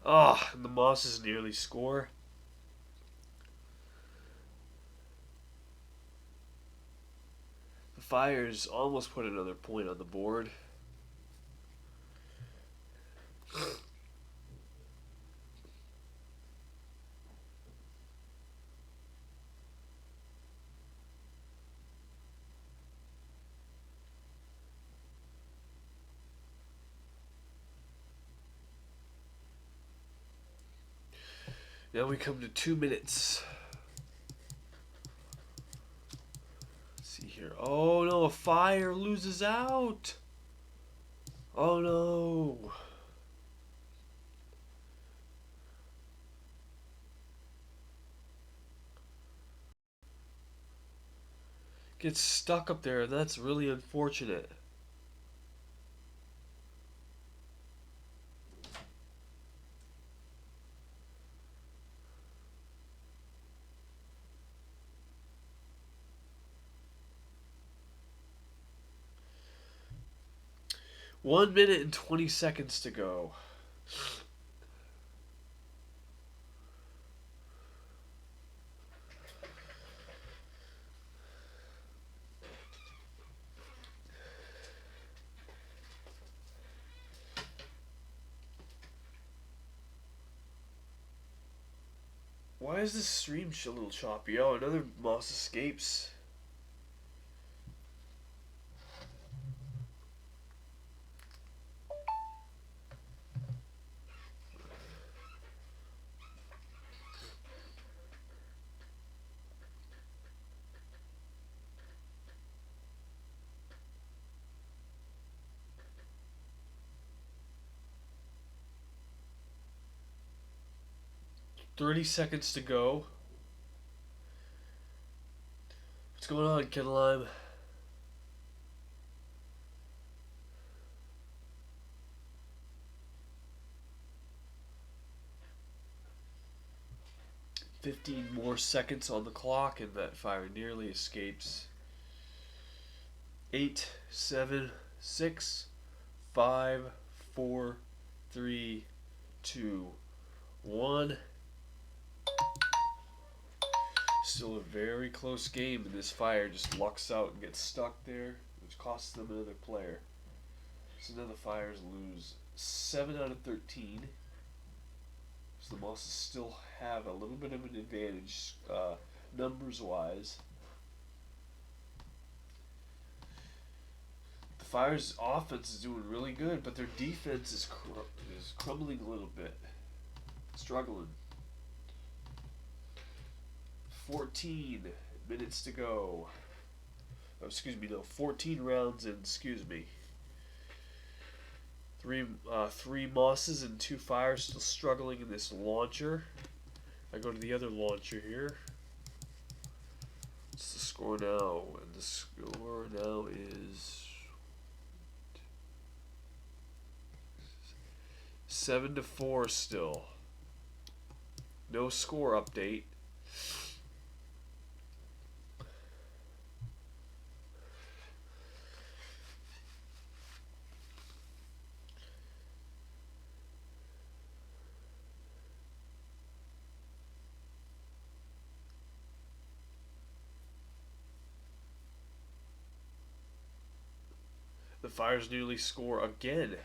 Oh, and the Mosses nearly score. The Fires almost put another point on the board. Now we come to 2 minutes. Let's see here. Oh no, a Fire loses out. Oh no. Gets stuck up there, and that's really unfortunate. One minute and 20 seconds to go. Why is this stream a little choppy? Oh, another Moss escapes. 30 seconds to go. What's going on, Ken Lime? "15 more seconds on the clock, and that fire nearly escapes. 8, 7, 6, 5, 4, 3, 2, 1. Still a very close game, and this fire just lucks out and gets stuck there, which costs them another player. So now the Fires lose 7 out of 13. So the Mosses still have a little bit of an advantage, numbers-wise. The Fires' offense is doing really good, but their defense is crumbling a little bit, struggling. 14 minutes to go. Oh, excuse me, no, 14 rounds in, excuse me. Three Mosses and 2 Fires still struggling in this launcher. I go to the other launcher here. What's the score now? And the score now is 7-4 still. No score update. The Fires nearly score again.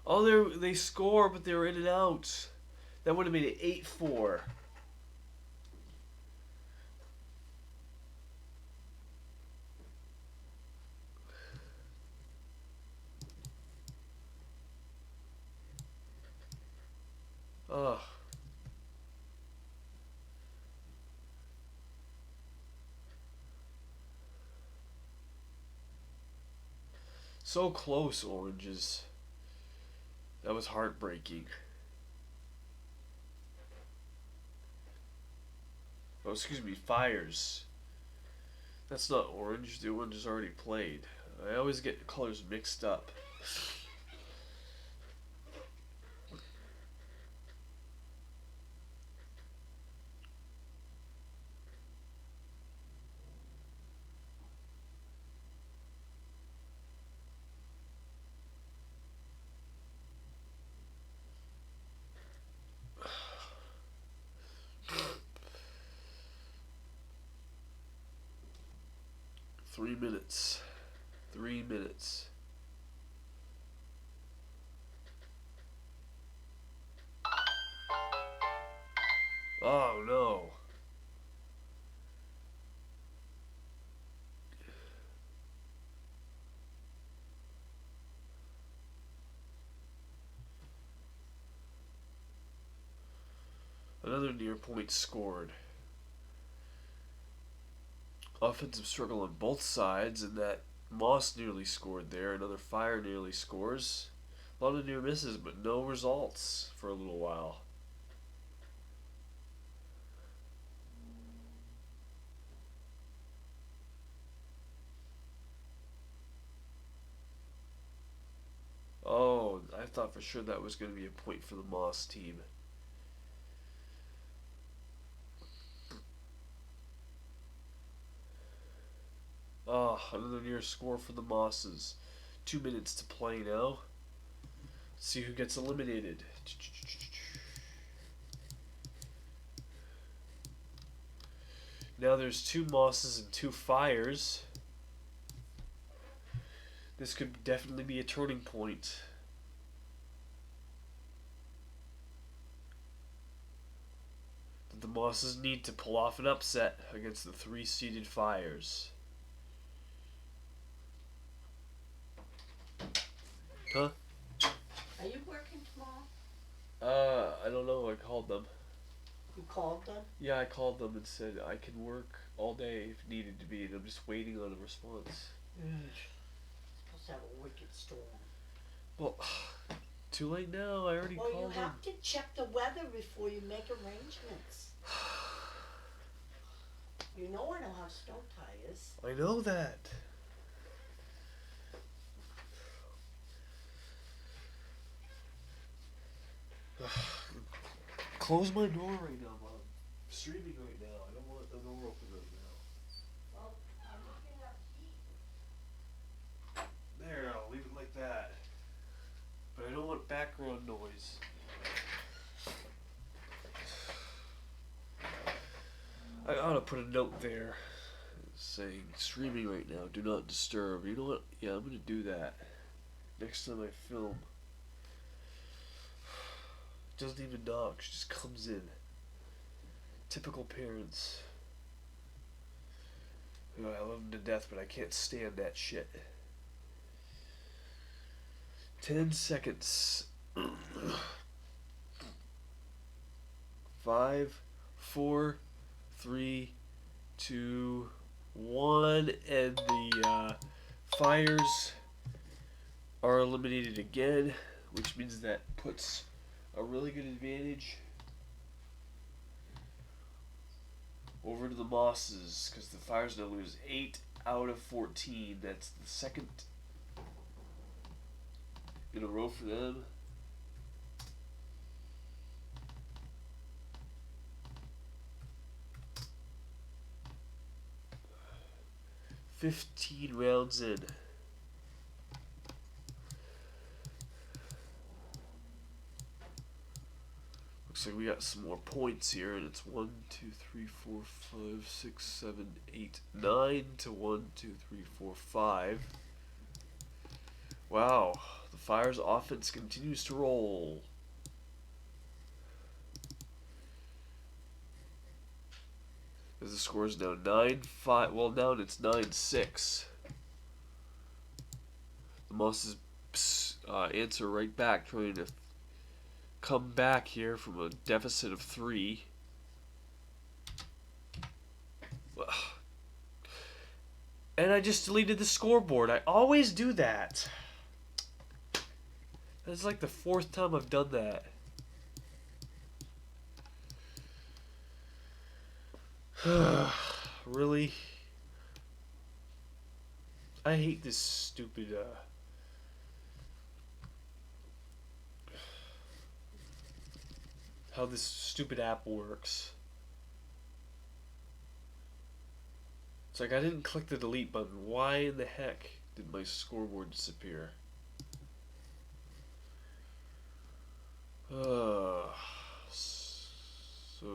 Oh, they score, but they're in and out. That would have made it 8-4. Ugh. So close, Oranges. That was heartbreaking. Oh, excuse me, Fires. That's not Orange. The Orange is already played. I always get colors mixed up. Three minutes. 3 minutes. Oh no. Another near point scored. Offensive struggle on both sides, and that Moss nearly scored there. Another Fire nearly scores. A lot of near misses, but no results for a little while. Oh, I thought for sure that was going to be a point for the Moss team. Oh, another near score for the Mosses. 2 minutes to play now. Let's see who gets eliminated. Now there's 2 Mosses and 2 Fires. This could definitely be a turning point. The Mosses need to pull off an upset against the 3-seeded Fires. Huh? Are you working tomorrow? I don't know. I called them. You called them? Yeah, I called them and said I can work all day if needed to be, and I'm just waiting on a response. to have a wicked storm. Well, too late now. I already Well, you called them. have to check the weather before you make arrangements. You know I know how snow tie is. I know that. Close my door right now, Mom. I'm streaming right now. I don't want the door open right now. Well, I'm looking at heat. There, I'll leave it like that. But I don't want background noise. I ought to put a note there saying streaming right now, do not disturb. You know what? Yeah, I'm gonna do that next time I film. Doesn't even knock, she just comes in. Typical parents. You know, I love them to death, but I can't stand that shit. 10 seconds. 5, 4, 3, 2, 1, and the fires are eliminated again, which means that puts a really good advantage over to the Mosses, because the Fire's going to lose 8 out of 14. That's the second in a row for them. "15 rounds in." Looks like we got some more points here, and it's 1, 2, 3, 4, 5, 6, 7, 8, 9 to 1, 2, 3, 4, 5. Wow, the Fire's offense continues to roll. As the score is now 9-5. Well, now it's 9-6. The Mosses answer right back, trying to come back here from a deficit of 3. And I just deleted the scoreboard. I always do that. That's like the 4th time I've done that. Really? I hate this stupid, how this stupid app works. It's like I didn't click the delete button. Why in the heck did my scoreboard disappear? So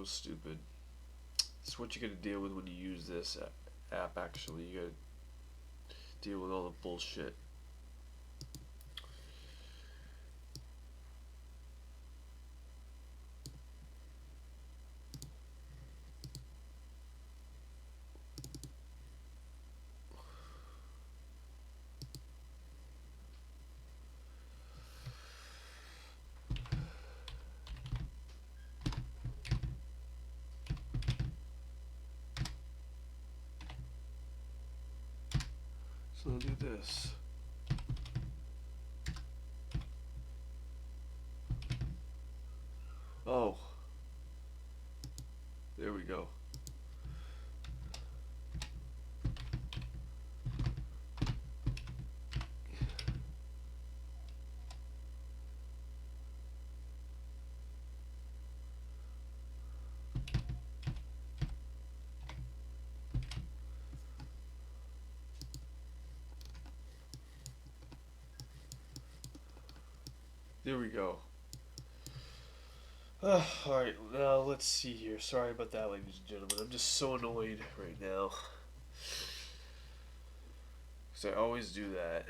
stupid. It's what you gotta deal with when you use this app, actually. You gotta deal with all the bullshit. So I'll do this. Oh. There we go. There we go. Alright, now let's see here. Sorry about that, ladies and gentlemen. I'm just so annoyed right now. Because I always do that.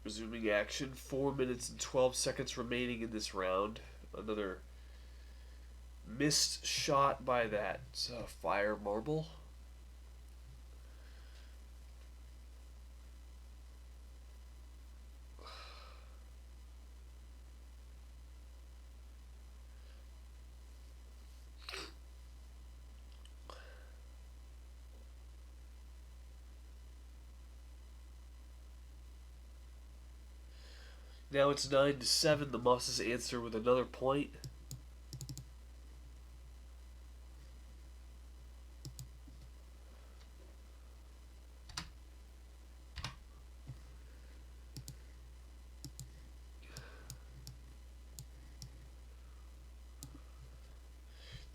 Resuming action. 4 minutes and 12 seconds remaining in this round. Another missed shot by that fire marble. Now it's 9-7. The Mosses answer with another point.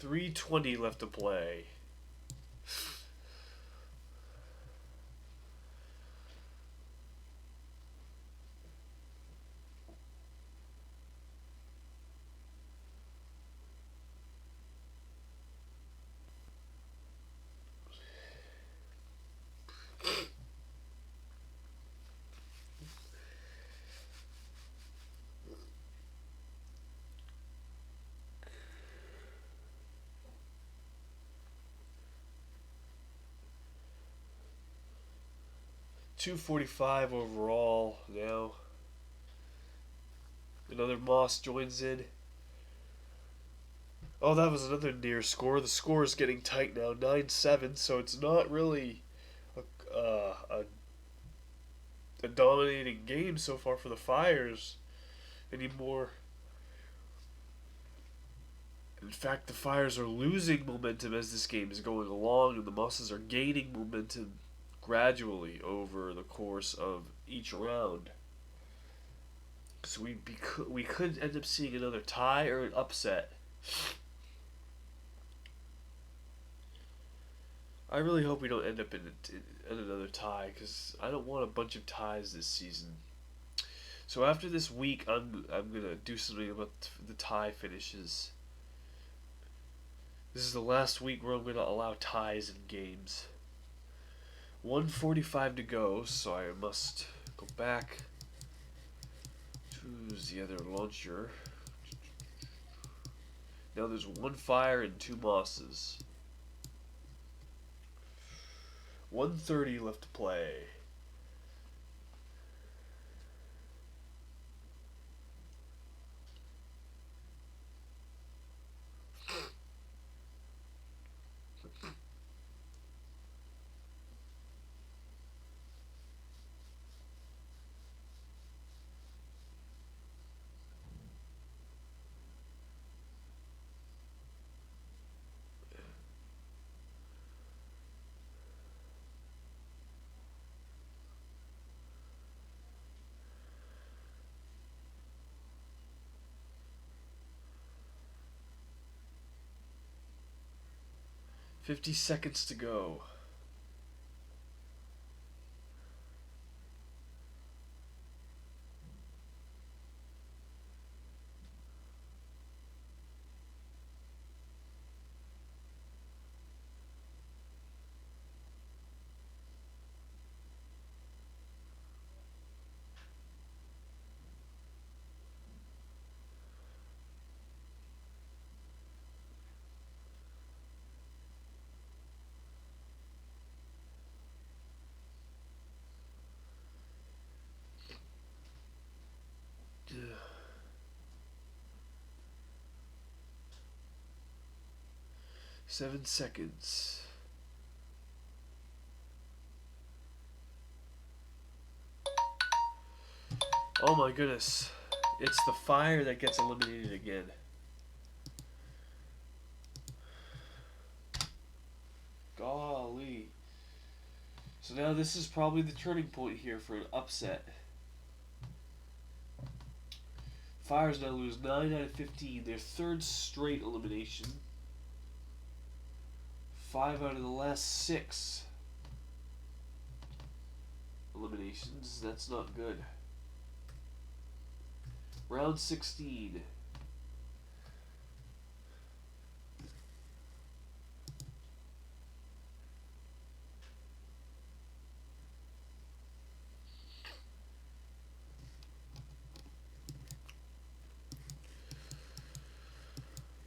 .320 left to play. .245 overall now. Another Moss joins in. Oh, that was another near score. The score is getting tight now, 9-7. So it's not really a dominating game so far for the Fires anymore. In fact, the Fires are losing momentum as this game is going along, and the Mosses are gaining momentum gradually over the course of each round. So we could end up seeing another tie or an upset. I really hope we don't end up in another tie, because I don't want a bunch of ties this season. So after this week, I'm gonna do something about the tie finishes. This is the last week where I'm gonna allow ties in games. 1:45 to go, so I must go back to the other launcher. Now there's one Fire and two Mosses. 1:30 left to play. $50 seconds to go. Yeah. 7 seconds. Oh my goodness. It's the Fire that gets eliminated again. Golly. So now this is probably the turning point here for an upset. Fires now lose 9 out of 15. Their third straight elimination. 5 out of the last 6 eliminations. That's not good. Round 16.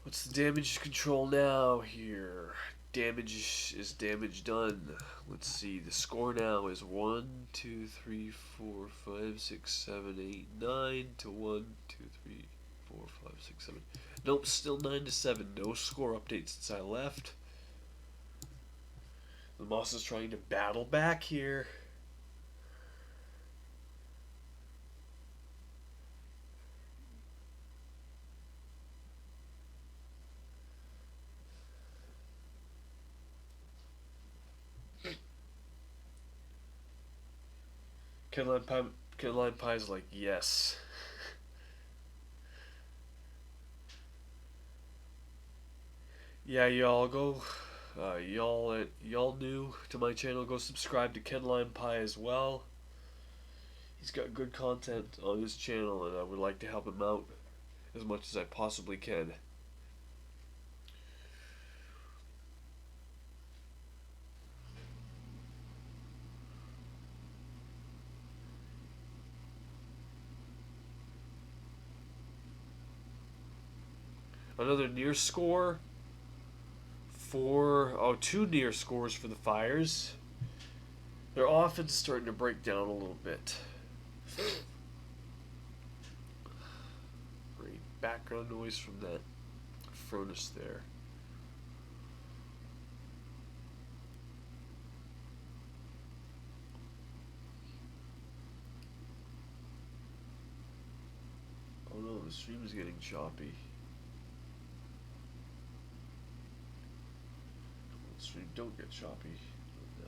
What's the damage control now here? Damage is damage done. Let's see. The score now is 1, 2, 3, 4, 5, 6, 7, 8, 9 to 1, 2, 3, 4, 5, 6, 7. Nope, still 9-7. No score update since I left. The Moss is trying to battle back here. Ken Lime Pie's like, yes. Yeah, y'all go. Y'all new to my channel. Go subscribe to Ken Lime Pie as well. He's got good content on his channel, and I would like to help him out as much as I possibly can. Another near score two near scores for the Fires. Their offense is starting to break down a little bit. Great background noise from that furnace there. Oh no, the stream is getting choppy. The stream don't get choppy. No.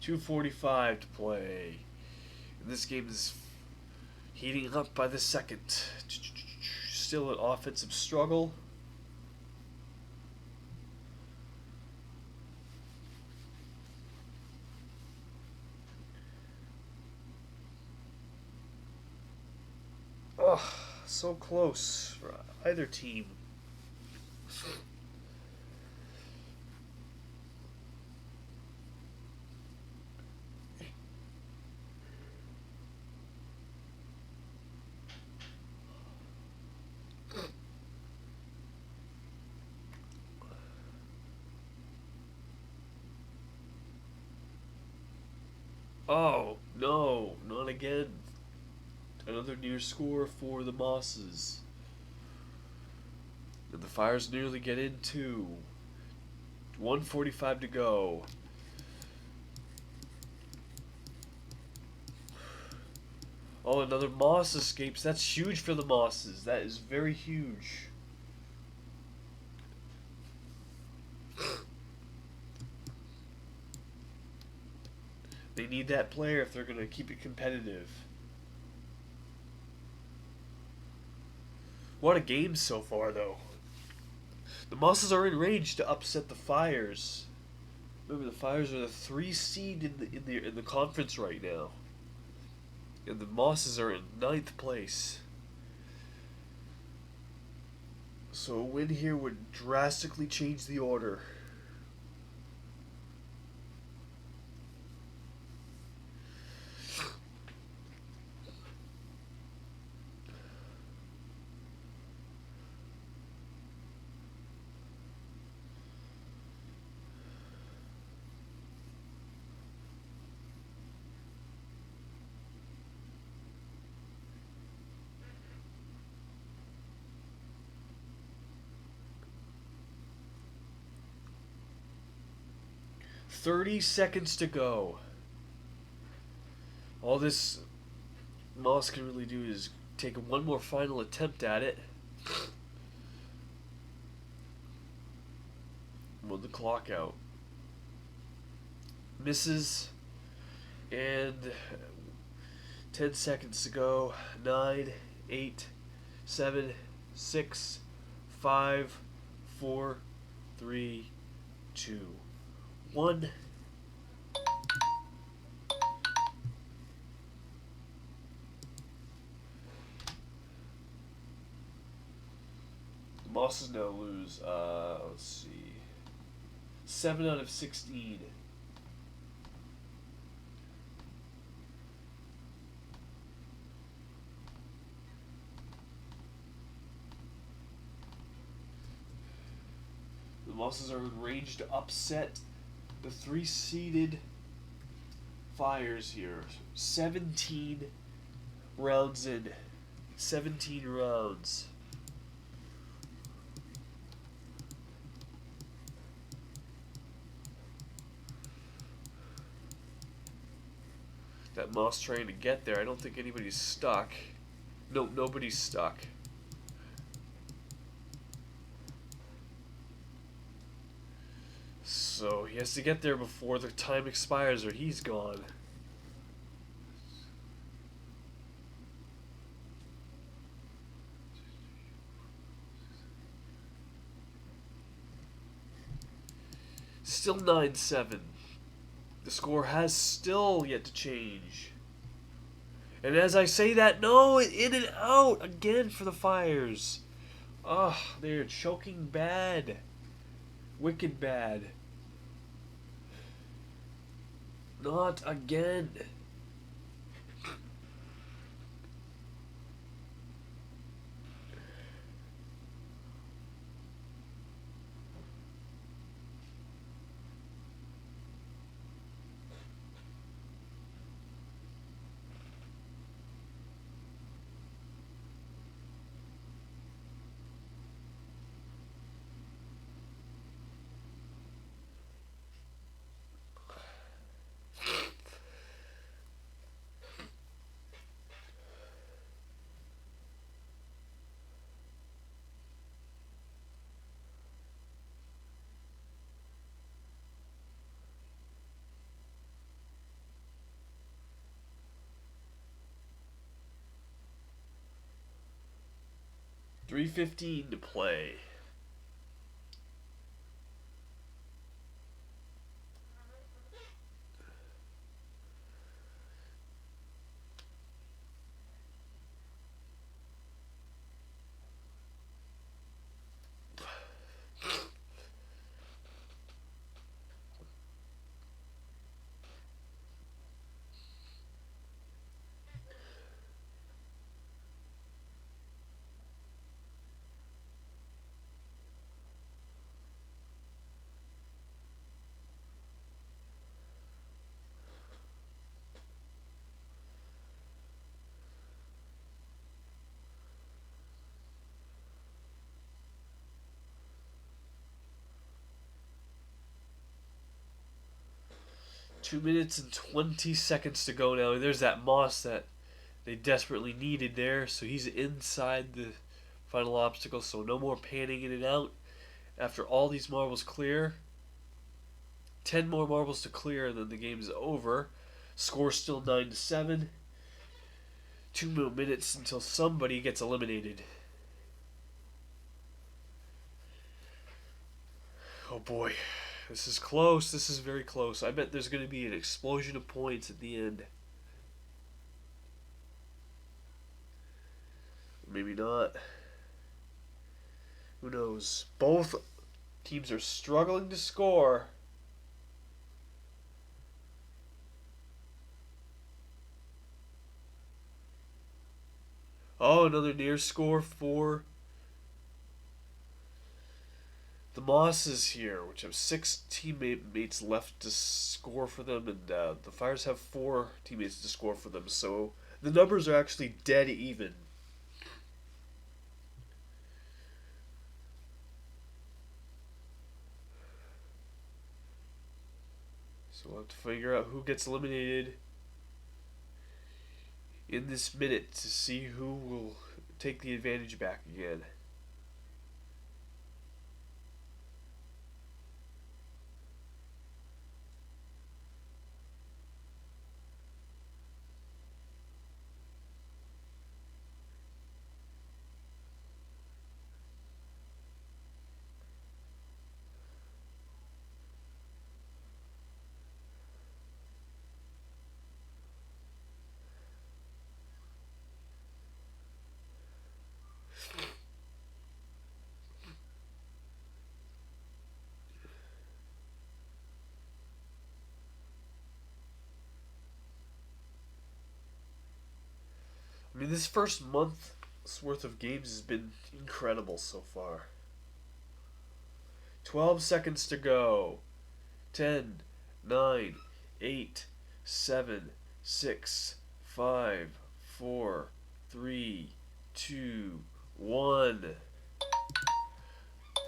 .245 to play. And this game is heating up by the second. Still an offensive struggle. Oh, so close for either team. Oh, no, not again. Another near score for the Mosses. And the Fires nearly get in too. 1:45 to go. Oh, another Moss escapes. That's huge for the Mosses. That is very huge. They need that player if they're going to keep it competitive. What a game so far, though. The Mosses are in range to upset the Fires. Remember, the Fires are the 3 seed in the conference right now, and the Mosses are in 9th place. So a win here would drastically change the order. "30 seconds to go." All this Moss can really do is take one more final attempt at it. Run the clock out. Misses. And 10 seconds to go. 9, 8, 7, 6, 5, 4, 3, 2, 1. The Mosses now lose, let's see, 7 out of 16. The Mosses are in range to upset the 3-seeded Fires here. 17 rounds in. 17 rounds. that Moss trying to get there. I don't think anybody's stuck. Nope, nobody's stuck. So he has to get there before the time expires or he's gone. Still 9-7. The score has still yet to change. And as I say that, no, in and out again for the Fires. Ugh, they're choking bad. Wicked bad. Not again. .315 to play. Two minutes and 20 seconds to go now. There's that Moss that they desperately needed there. So he's inside the final obstacle. So no more panning in and out. After all these marbles clear. 10 more marbles to clear and then the game's over. Score still 9-7. 2 more minutes until somebody gets eliminated. Oh boy. This is close. This is very close. I bet there's going to be an explosion of points at the end. Maybe not. Who knows? Both teams are struggling to score. Oh, another near score for the Mosses here, which have 6 teammates left to score for them, and the Fires have 4 teammates to score for them, so the numbers are actually dead even. So we'll have to figure out who gets eliminated in this minute to see who will take the advantage back again. I mean, this first month's worth of games has been incredible so far. 12 seconds to go. 10, 9, 8, 7, 6, 5, 4, 3, 2, 1.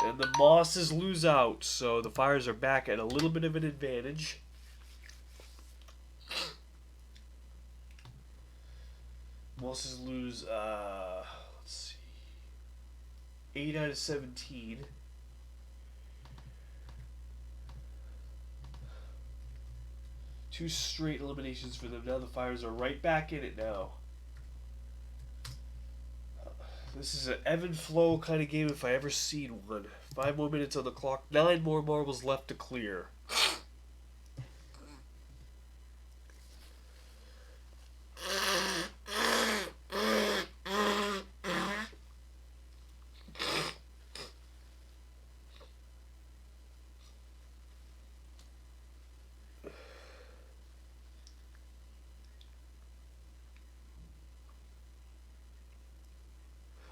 And the Mosses lose out, so the Fires are back at a little bit of an advantage. Mosses lose, let's see, 8 out of 17. Two straight eliminations for them. Now the Fires are right back in it now. This is an ebb and flow kind of game if I ever seen one. 5 more minutes on the clock. 9 more marbles left to clear.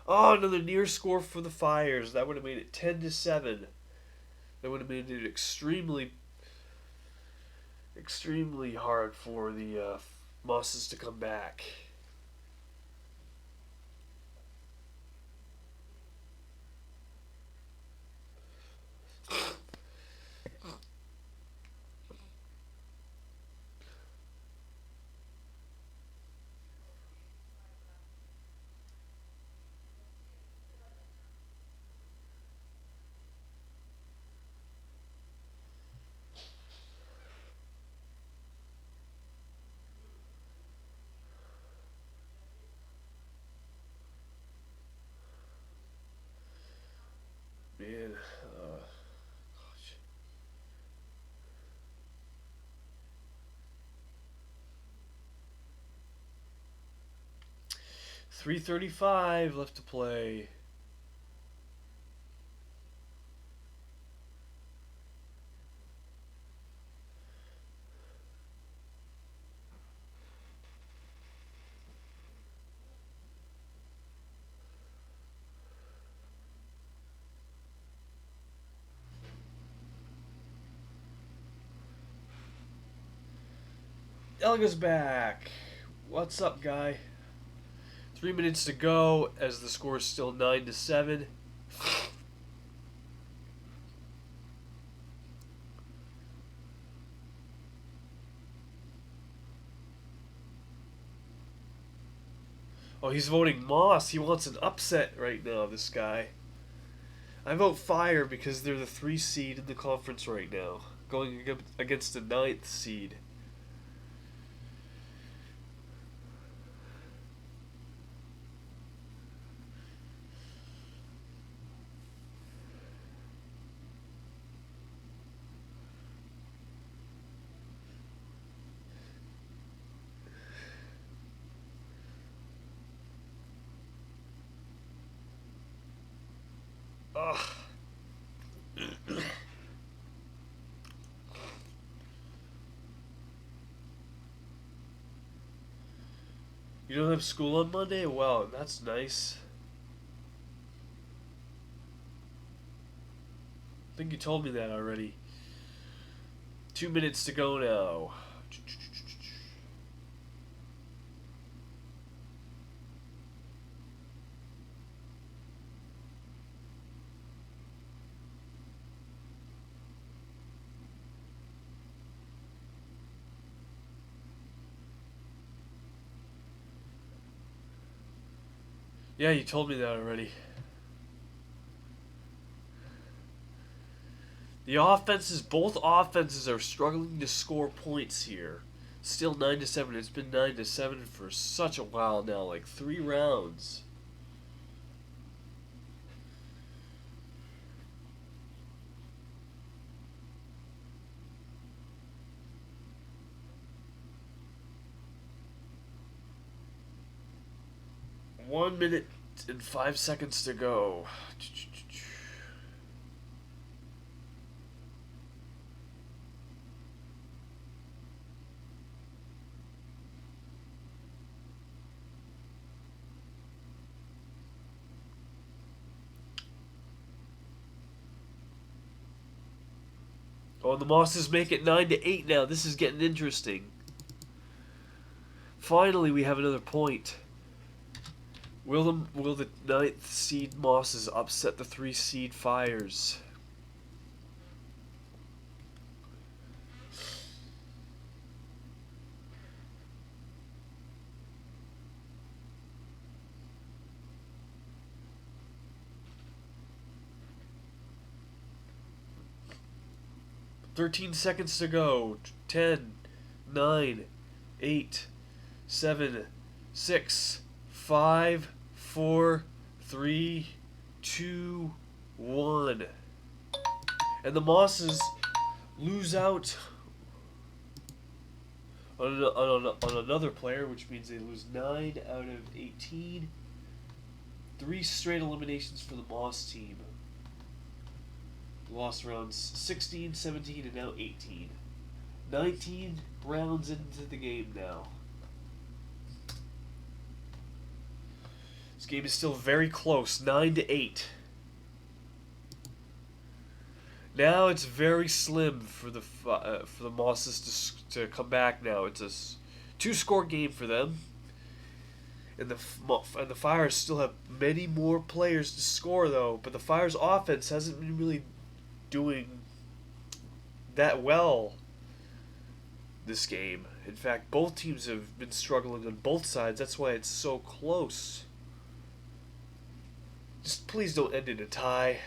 Oh, another near score for the Fires. That would have made it 10-7. That would have made it extremely hard for the Mosses to come back. Man, gosh. 3:35 left to play. Elga's back. What's up, guy? 3 minutes to go as the score is still 9-7. Oh, he's voting Moss. He wants an upset right now, this guy. I vote Fire because they're the 3 seed in the conference right now, going against the 9th seed. Ugh. You don't have school on Monday? Well, that's nice. I think you told me that already. 2 minutes to go now. Yeah, you told me that already. Both offenses are struggling to score points here. Still 9-7. It's been 9-7 for such a while now, like 3 rounds. One minute and 5 seconds to go. Oh, the Mosses make it 9-8 now. This is getting interesting. Finally, we have another point. Will the 9th seed Mosses upset the 3 seed Fires? 13 seconds to go. 10, 9, 8, 7, 6, 5, 4, 3, 2, 1. And the Mosses lose out on another player, which means they lose 9 out of 18. 3 straight eliminations for the Moss team. Lost rounds 16, 17, and now 18. 19 rounds into the game now. This game is still very close, 9-8. Now it's very slim for the Mosses to come back. Now it's a 2-score game for them, and the Fires still have many more players to score though. But the Fires' offense hasn't been really doing that well this game. In fact, both teams have been struggling on both sides. That's why it's so close. Just please don't end in a tie.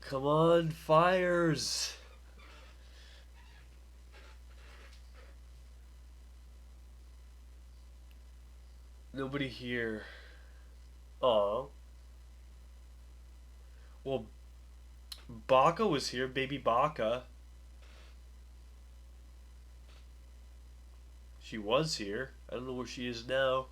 Come on, Fires. Nobody here. Aw. Well, Baka was here, baby Baka. She was here. I don't know where she is now.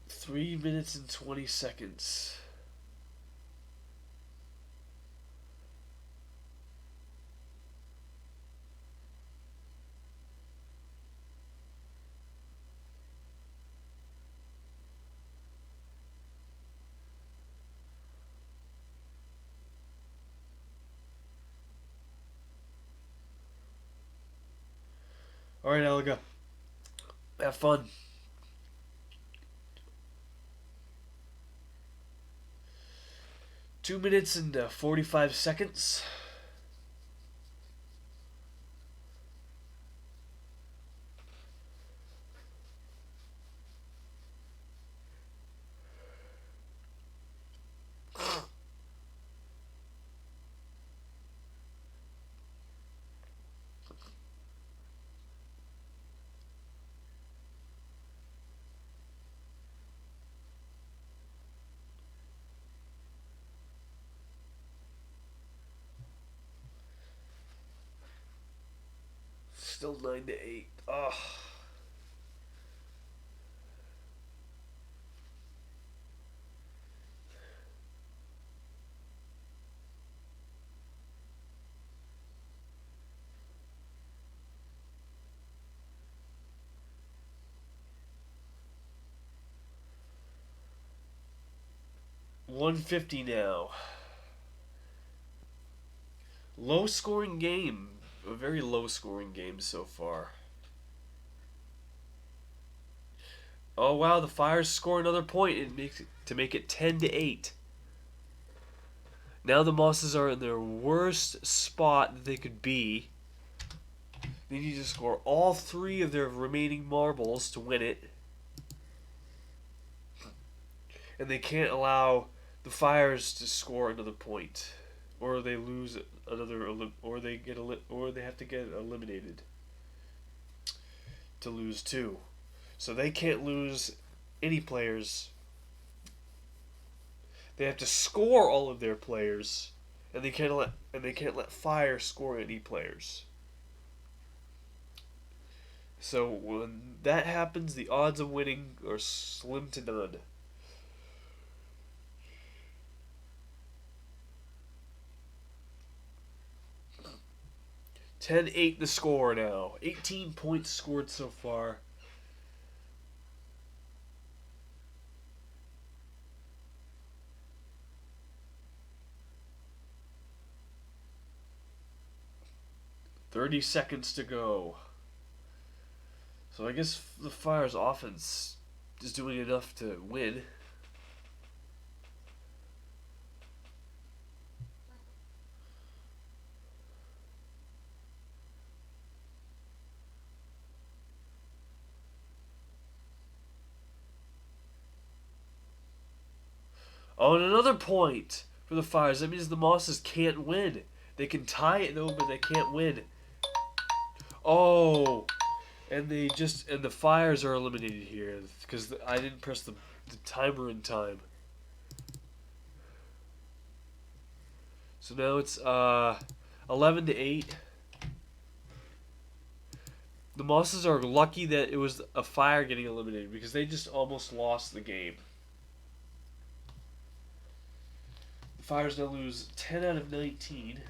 Three minutes and 20 seconds. Alright, Elga. Have fun. Two minutes and 45 seconds. Still 9-8. Ugh. $150 now. Low scoring game. A very low scoring game so far. Oh wow, the Fires score another point and to make it 10-8. Now the Mosses are in their worst spot that they could be. They need to score all 3 of their remaining marbles to win it. And they can't allow the Fires to score another point, or they lose another, or they have to get eliminated to lose 2. So they can't lose any players. They have to score all of their players, and they can't let Fire score any players. So when that happens, the odds of winning are slim to none. 10-8 the score now. 18 points scored so far. $30 to go. So I guess the Fire's offense is doing enough to win. Oh, and another point for the Fires. That means the Mosses can't win. They can tie it though, but they can't win. Oh, and the Fires are eliminated here because I didn't press the timer in time. So now it's 11-8. The Mosses are lucky that it was a Fire getting eliminated because they just almost lost the game. The Fires now lose 10 out of 19.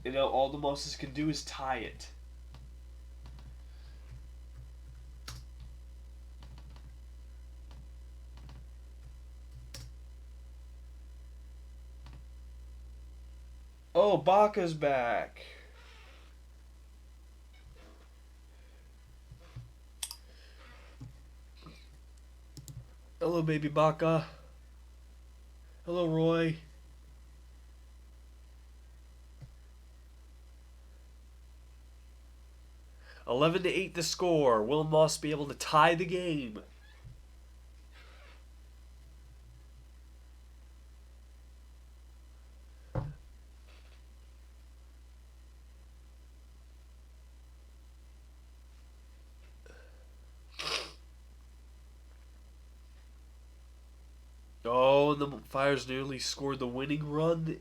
And now all the Mosses can do is tie it. Oh, Baka's back. Hello, baby Baka. Hello, Roy. $11-8 the score. Will Moss be able to tie the game? Oh, and the Fires nearly scored the winning run.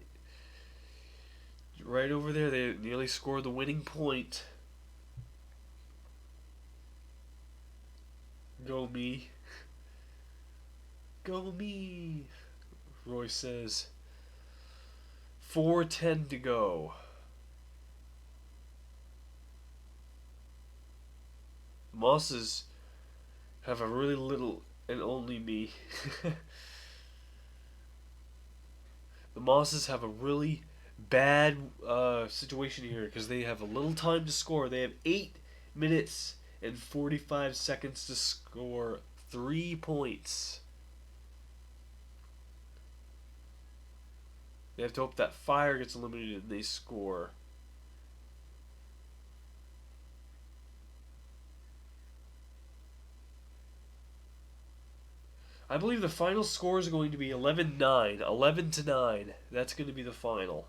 Right over there, they nearly scored the winning point. Go me. Go me, Roy says. 4:10 to go. Mosses have a really little and only me. The Mosses have a really bad situation here because they have a little time to score. They have 8 minutes and 45 seconds to score 3 points. They have to hope that Fire gets eliminated and they score. I believe the final score is going to be 11-9. 11-9. That's going to be the final.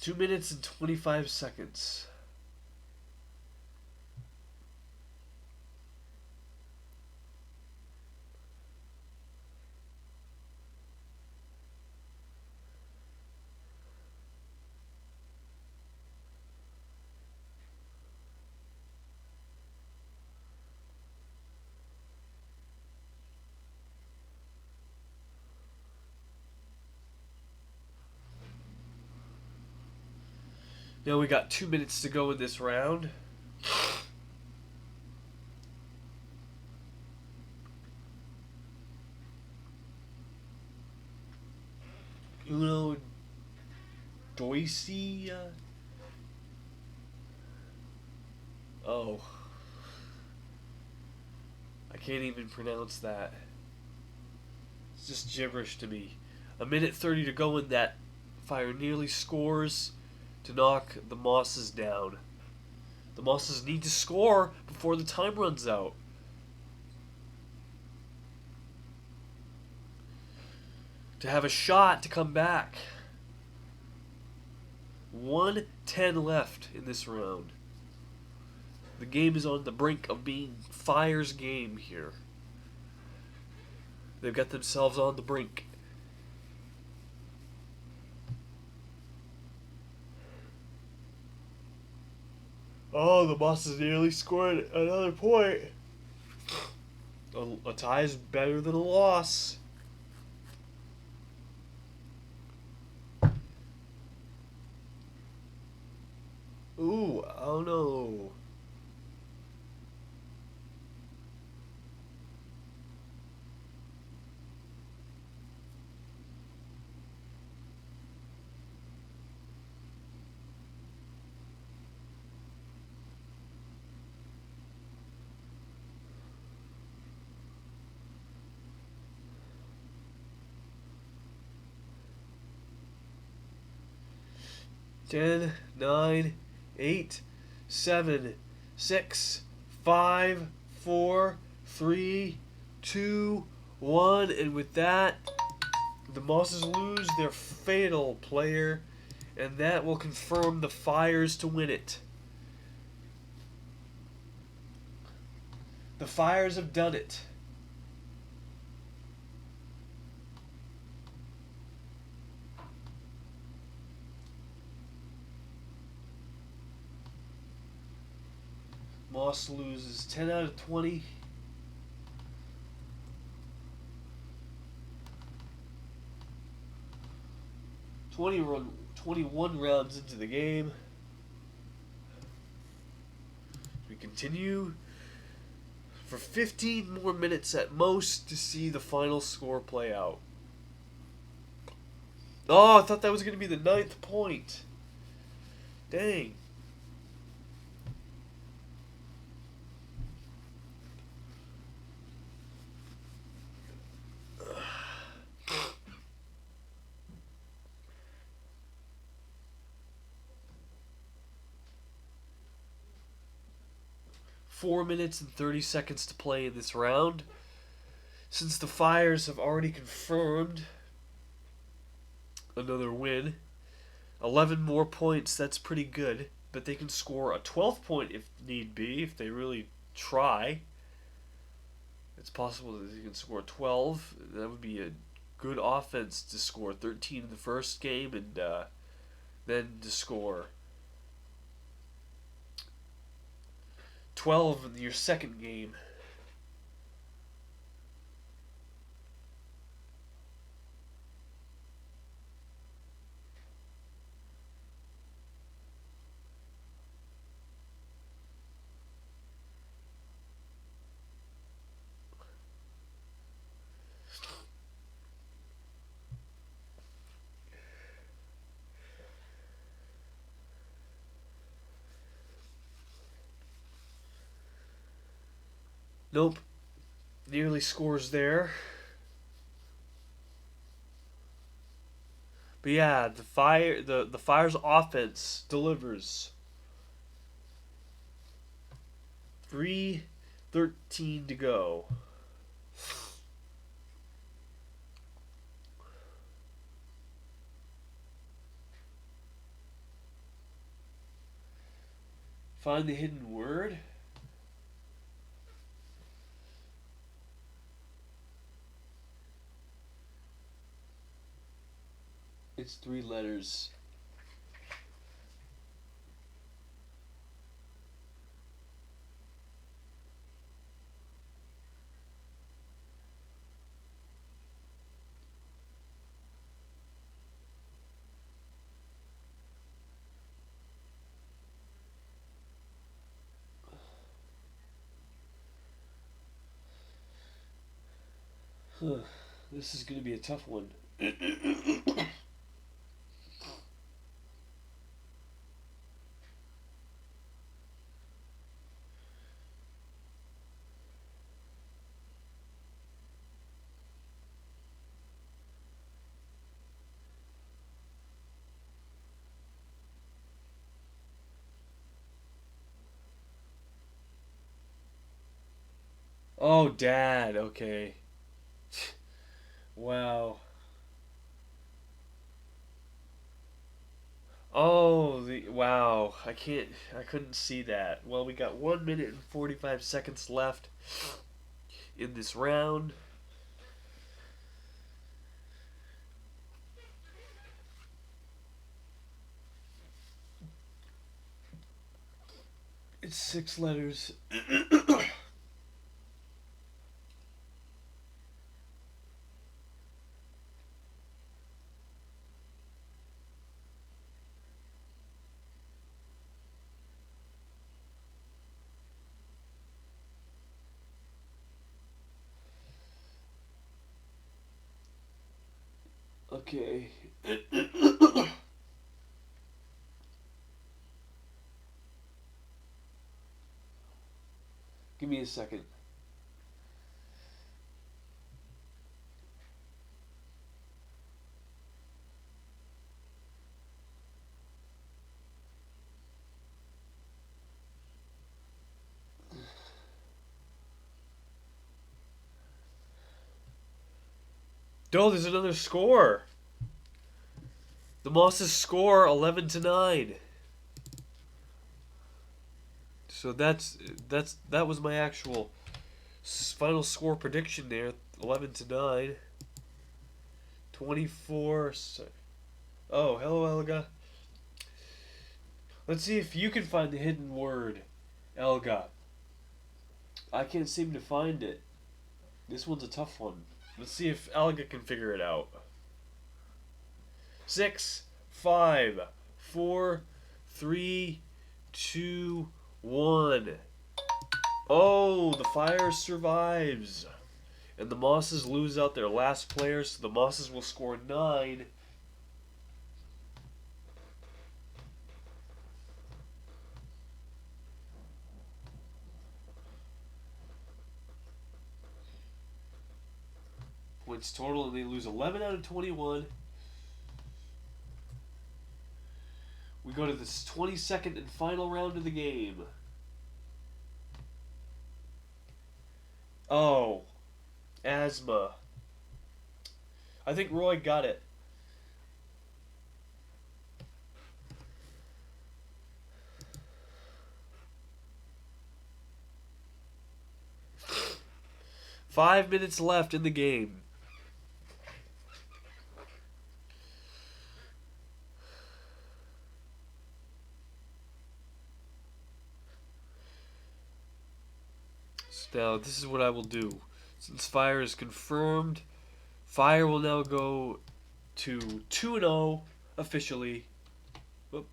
Two minutes and 25 seconds. Now we got 2 minutes to go in this round. Uno Doisy. Oh. I can't even pronounce that. It's just gibberish to me. A minute 30 to go in that Fire nearly scores to knock the Mosses down. The Mosses need to score before the time runs out. To have a shot to come back. 1:10 left in this round. The game is on the brink of being Fire's game here. They've got themselves on the brink. Oh, the Mosses nearly scored another point. A tie is better than a loss. Ooh, oh no. Ten, 9, 8, 7, 6, 5, 4, 3, 2, 1. And with that, the Mosses lose their fatal player, and that will confirm the Fires to win it. The Fires have done it. Moss loses 10 out of 20. Run, 21 rounds into the game. We continue for 15 more minutes at most to see the final score play out. Oh, I thought that was going to be the 9th point. Dang. Four minutes and 30 seconds to play in this round. Since the Fires have already confirmed another win, 11 more points, that's pretty good. But they can score a 12th point if need be, if they really try. It's possible that they can score 12. That would be a good offense to score 13 in the first game and then to score 12 in your second game. Nope. Nearly scores there. But yeah, the Fire's offense delivers. 3:13 to go. Find the hidden word. It's 3 letters. This is going to be a tough one. Oh, Dad. Okay. Wow. Oh, the wow. I couldn't see that. Well, we got 1 minute and 45 seconds left in this round. It's 6 letters. Okay. Give me a second. Oh, there's another score. The Mosses score 11-9. So that was my actual final score prediction there. 11-9. 24. Oh, hello, Elga. Let's see if you can find the hidden word, Elga. I can't seem to find it. This one's a tough one. Let's see if Elga can figure it out. 6, 5, 4, 3, 2, 1. Oh, the fire survives. And the Mosses lose out their last player, so the Mosses will score 9. Points total, and they lose 11 out of 21. We go to this 22nd and final round of the game. Oh, asthma. I think Roy got it. Five minutes left in the game. Now, this is what I will do. Since fire is confirmed, fire will now go to 2-0 officially. Whoop.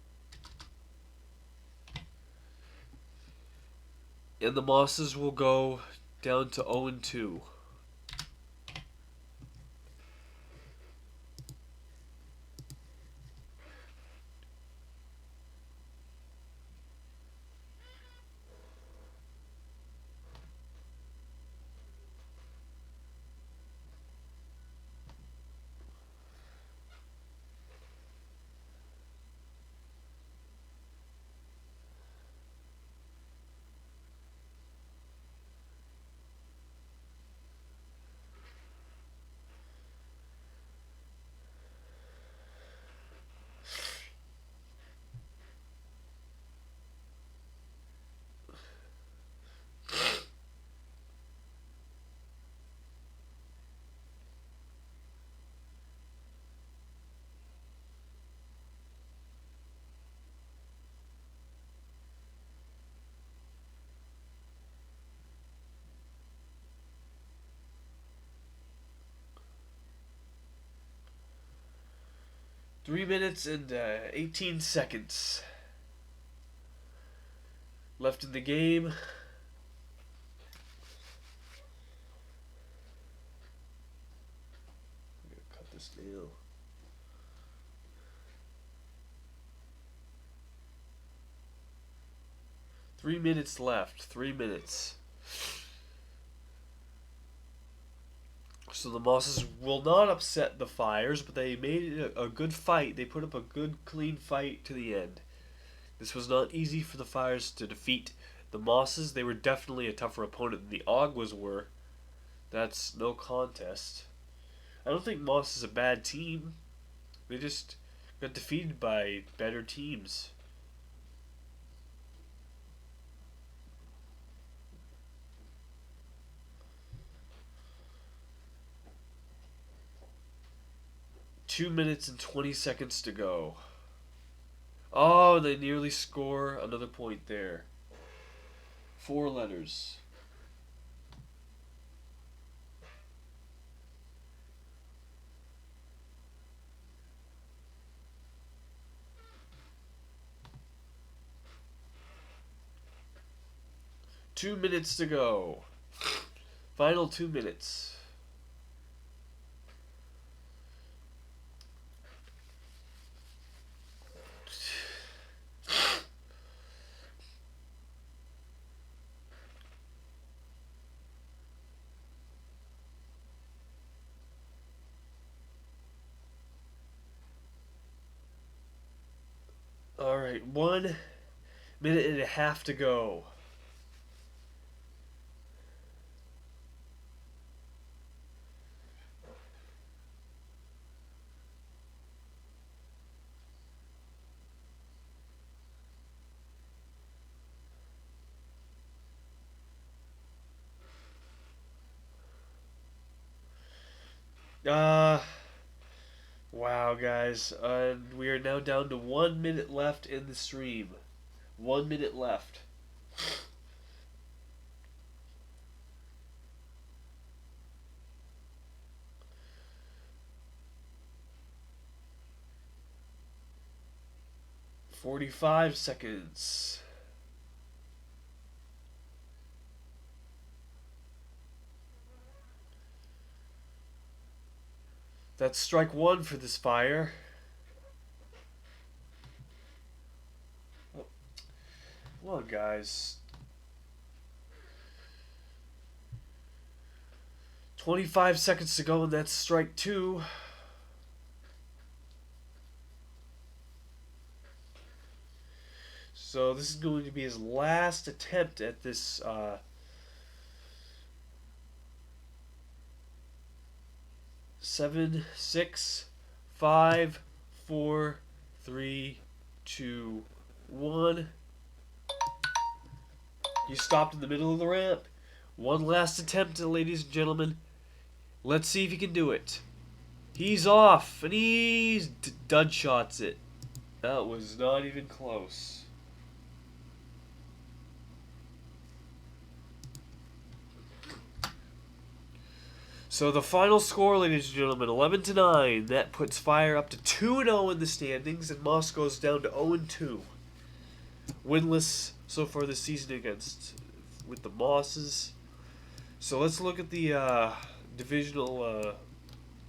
And the Mosses will go down to 0-2. Three minutes and 18 seconds left in the game. I'm gonna cut this nail. Three minutes left. 3 minutes. So the Mosses will not upset the Fires, but they made it a good fight. They put up a good, clean fight to the end. This was not easy for the Fires to defeat. The The Mosses, they were definitely a tougher opponent than the Aguas were. That's no contest. I don't think Moss is a bad team. They just got defeated by better teams. Two minutes and 20 seconds to go. Oh, they nearly score another point there. 4 letters. Two minutes to go. Final 2 minutes. Alright, 1 minute and a half to go. Wow, guys. We are now down to 1 minute left in the stream. 1 minute left. $45. That's strike 1 for this fire. Well, guys. 25 seconds to go, and that's strike 2. So this is going to be his last attempt at this 7, 6, 5, 4, 3, 2, 1. You stopped in the middle of the ramp. One last attempt, ladies and gentlemen. Let's see if he can do it. He's off, and he's dud shots it. That was not even close. So the final score, ladies and gentlemen, 11-9. That puts Fire up to 2-0 in the standings, and Moss goes down to 0-2. Winless so far this season with the Mosses. So let's look at the divisional,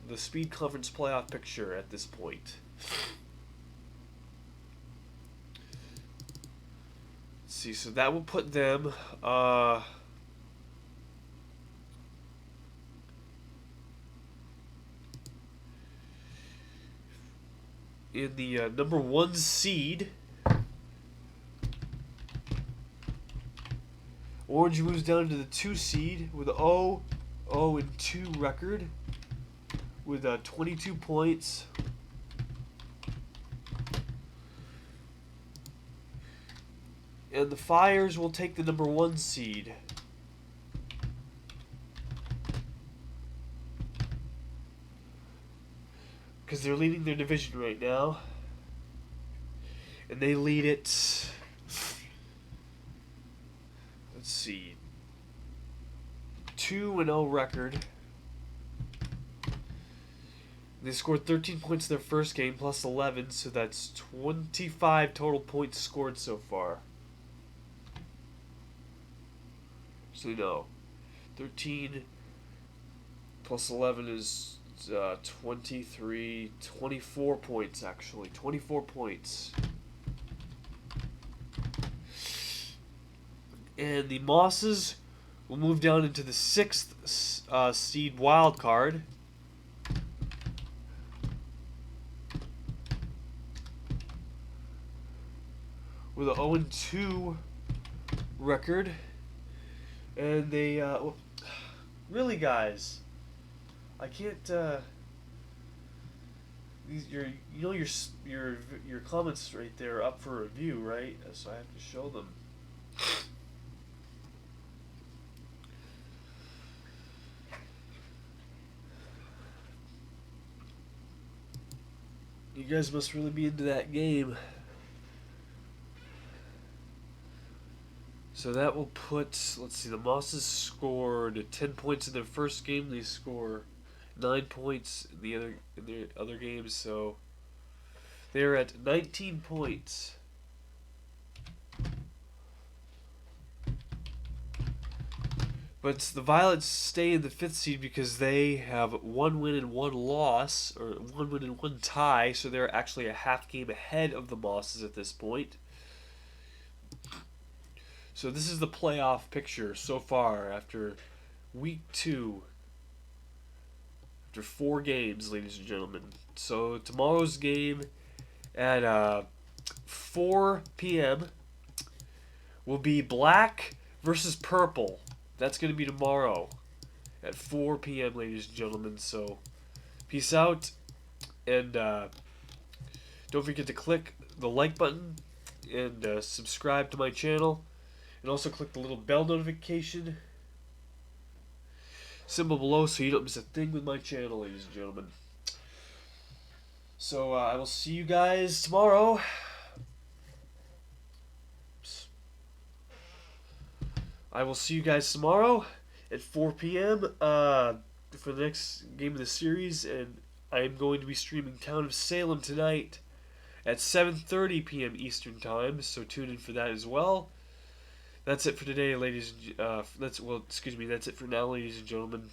the Speed Conference playoff picture at this point. Let's see, so that will put them in the number 1 seed. Orange moves down to the 2 seed with a 0-2 record with 22 points. And the Fires will take the number 1 seed. Because they're leading their division right now. And they lead it. Let's see. 2-0 record. They scored 13 points in their first game, plus 11, so that's 25 total points scored so far. So no. 13 plus 11 is 24 points actually. 24 points. And the Mosses will move down into the 6th seed wild card. With a 0-2 record, and they well, really, guys, I can't. Your comments right there up for review, right? So I have to show them. You guys must really be into that game. So that will put, let's see, the Mosses scored 10 points in their first game. They score 9 points in the other games. So they're at 19 points. But the Violets stay in the 5th seed because they have 1 win and 1 loss, or 1 win and 1 tie, so they're actually a half game ahead of the Mosses at this point. So this is the playoff picture so far after week 2. After 4 games, ladies and gentlemen. So tomorrow's game at 4 p.m. will be Black versus Purple. That's going to be tomorrow at 4 p.m., ladies and gentlemen. So, peace out. And don't forget to click the like button and subscribe to my channel. And also click the little bell notification symbol below so you don't miss a thing with my channel, ladies and gentlemen. So, I will see you guys tomorrow. I will see you guys tomorrow at 4 p.m. For the next game of the series, and I am going to be streaming Town of Salem tonight at 7:30 p.m. Eastern Time, so tune in for that as well. That's it for today, ladies. That's it for now, ladies and gentlemen.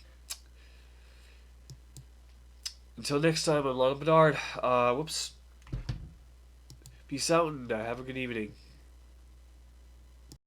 Until next time, I'm Lana Bedard. Peace out and have a good evening.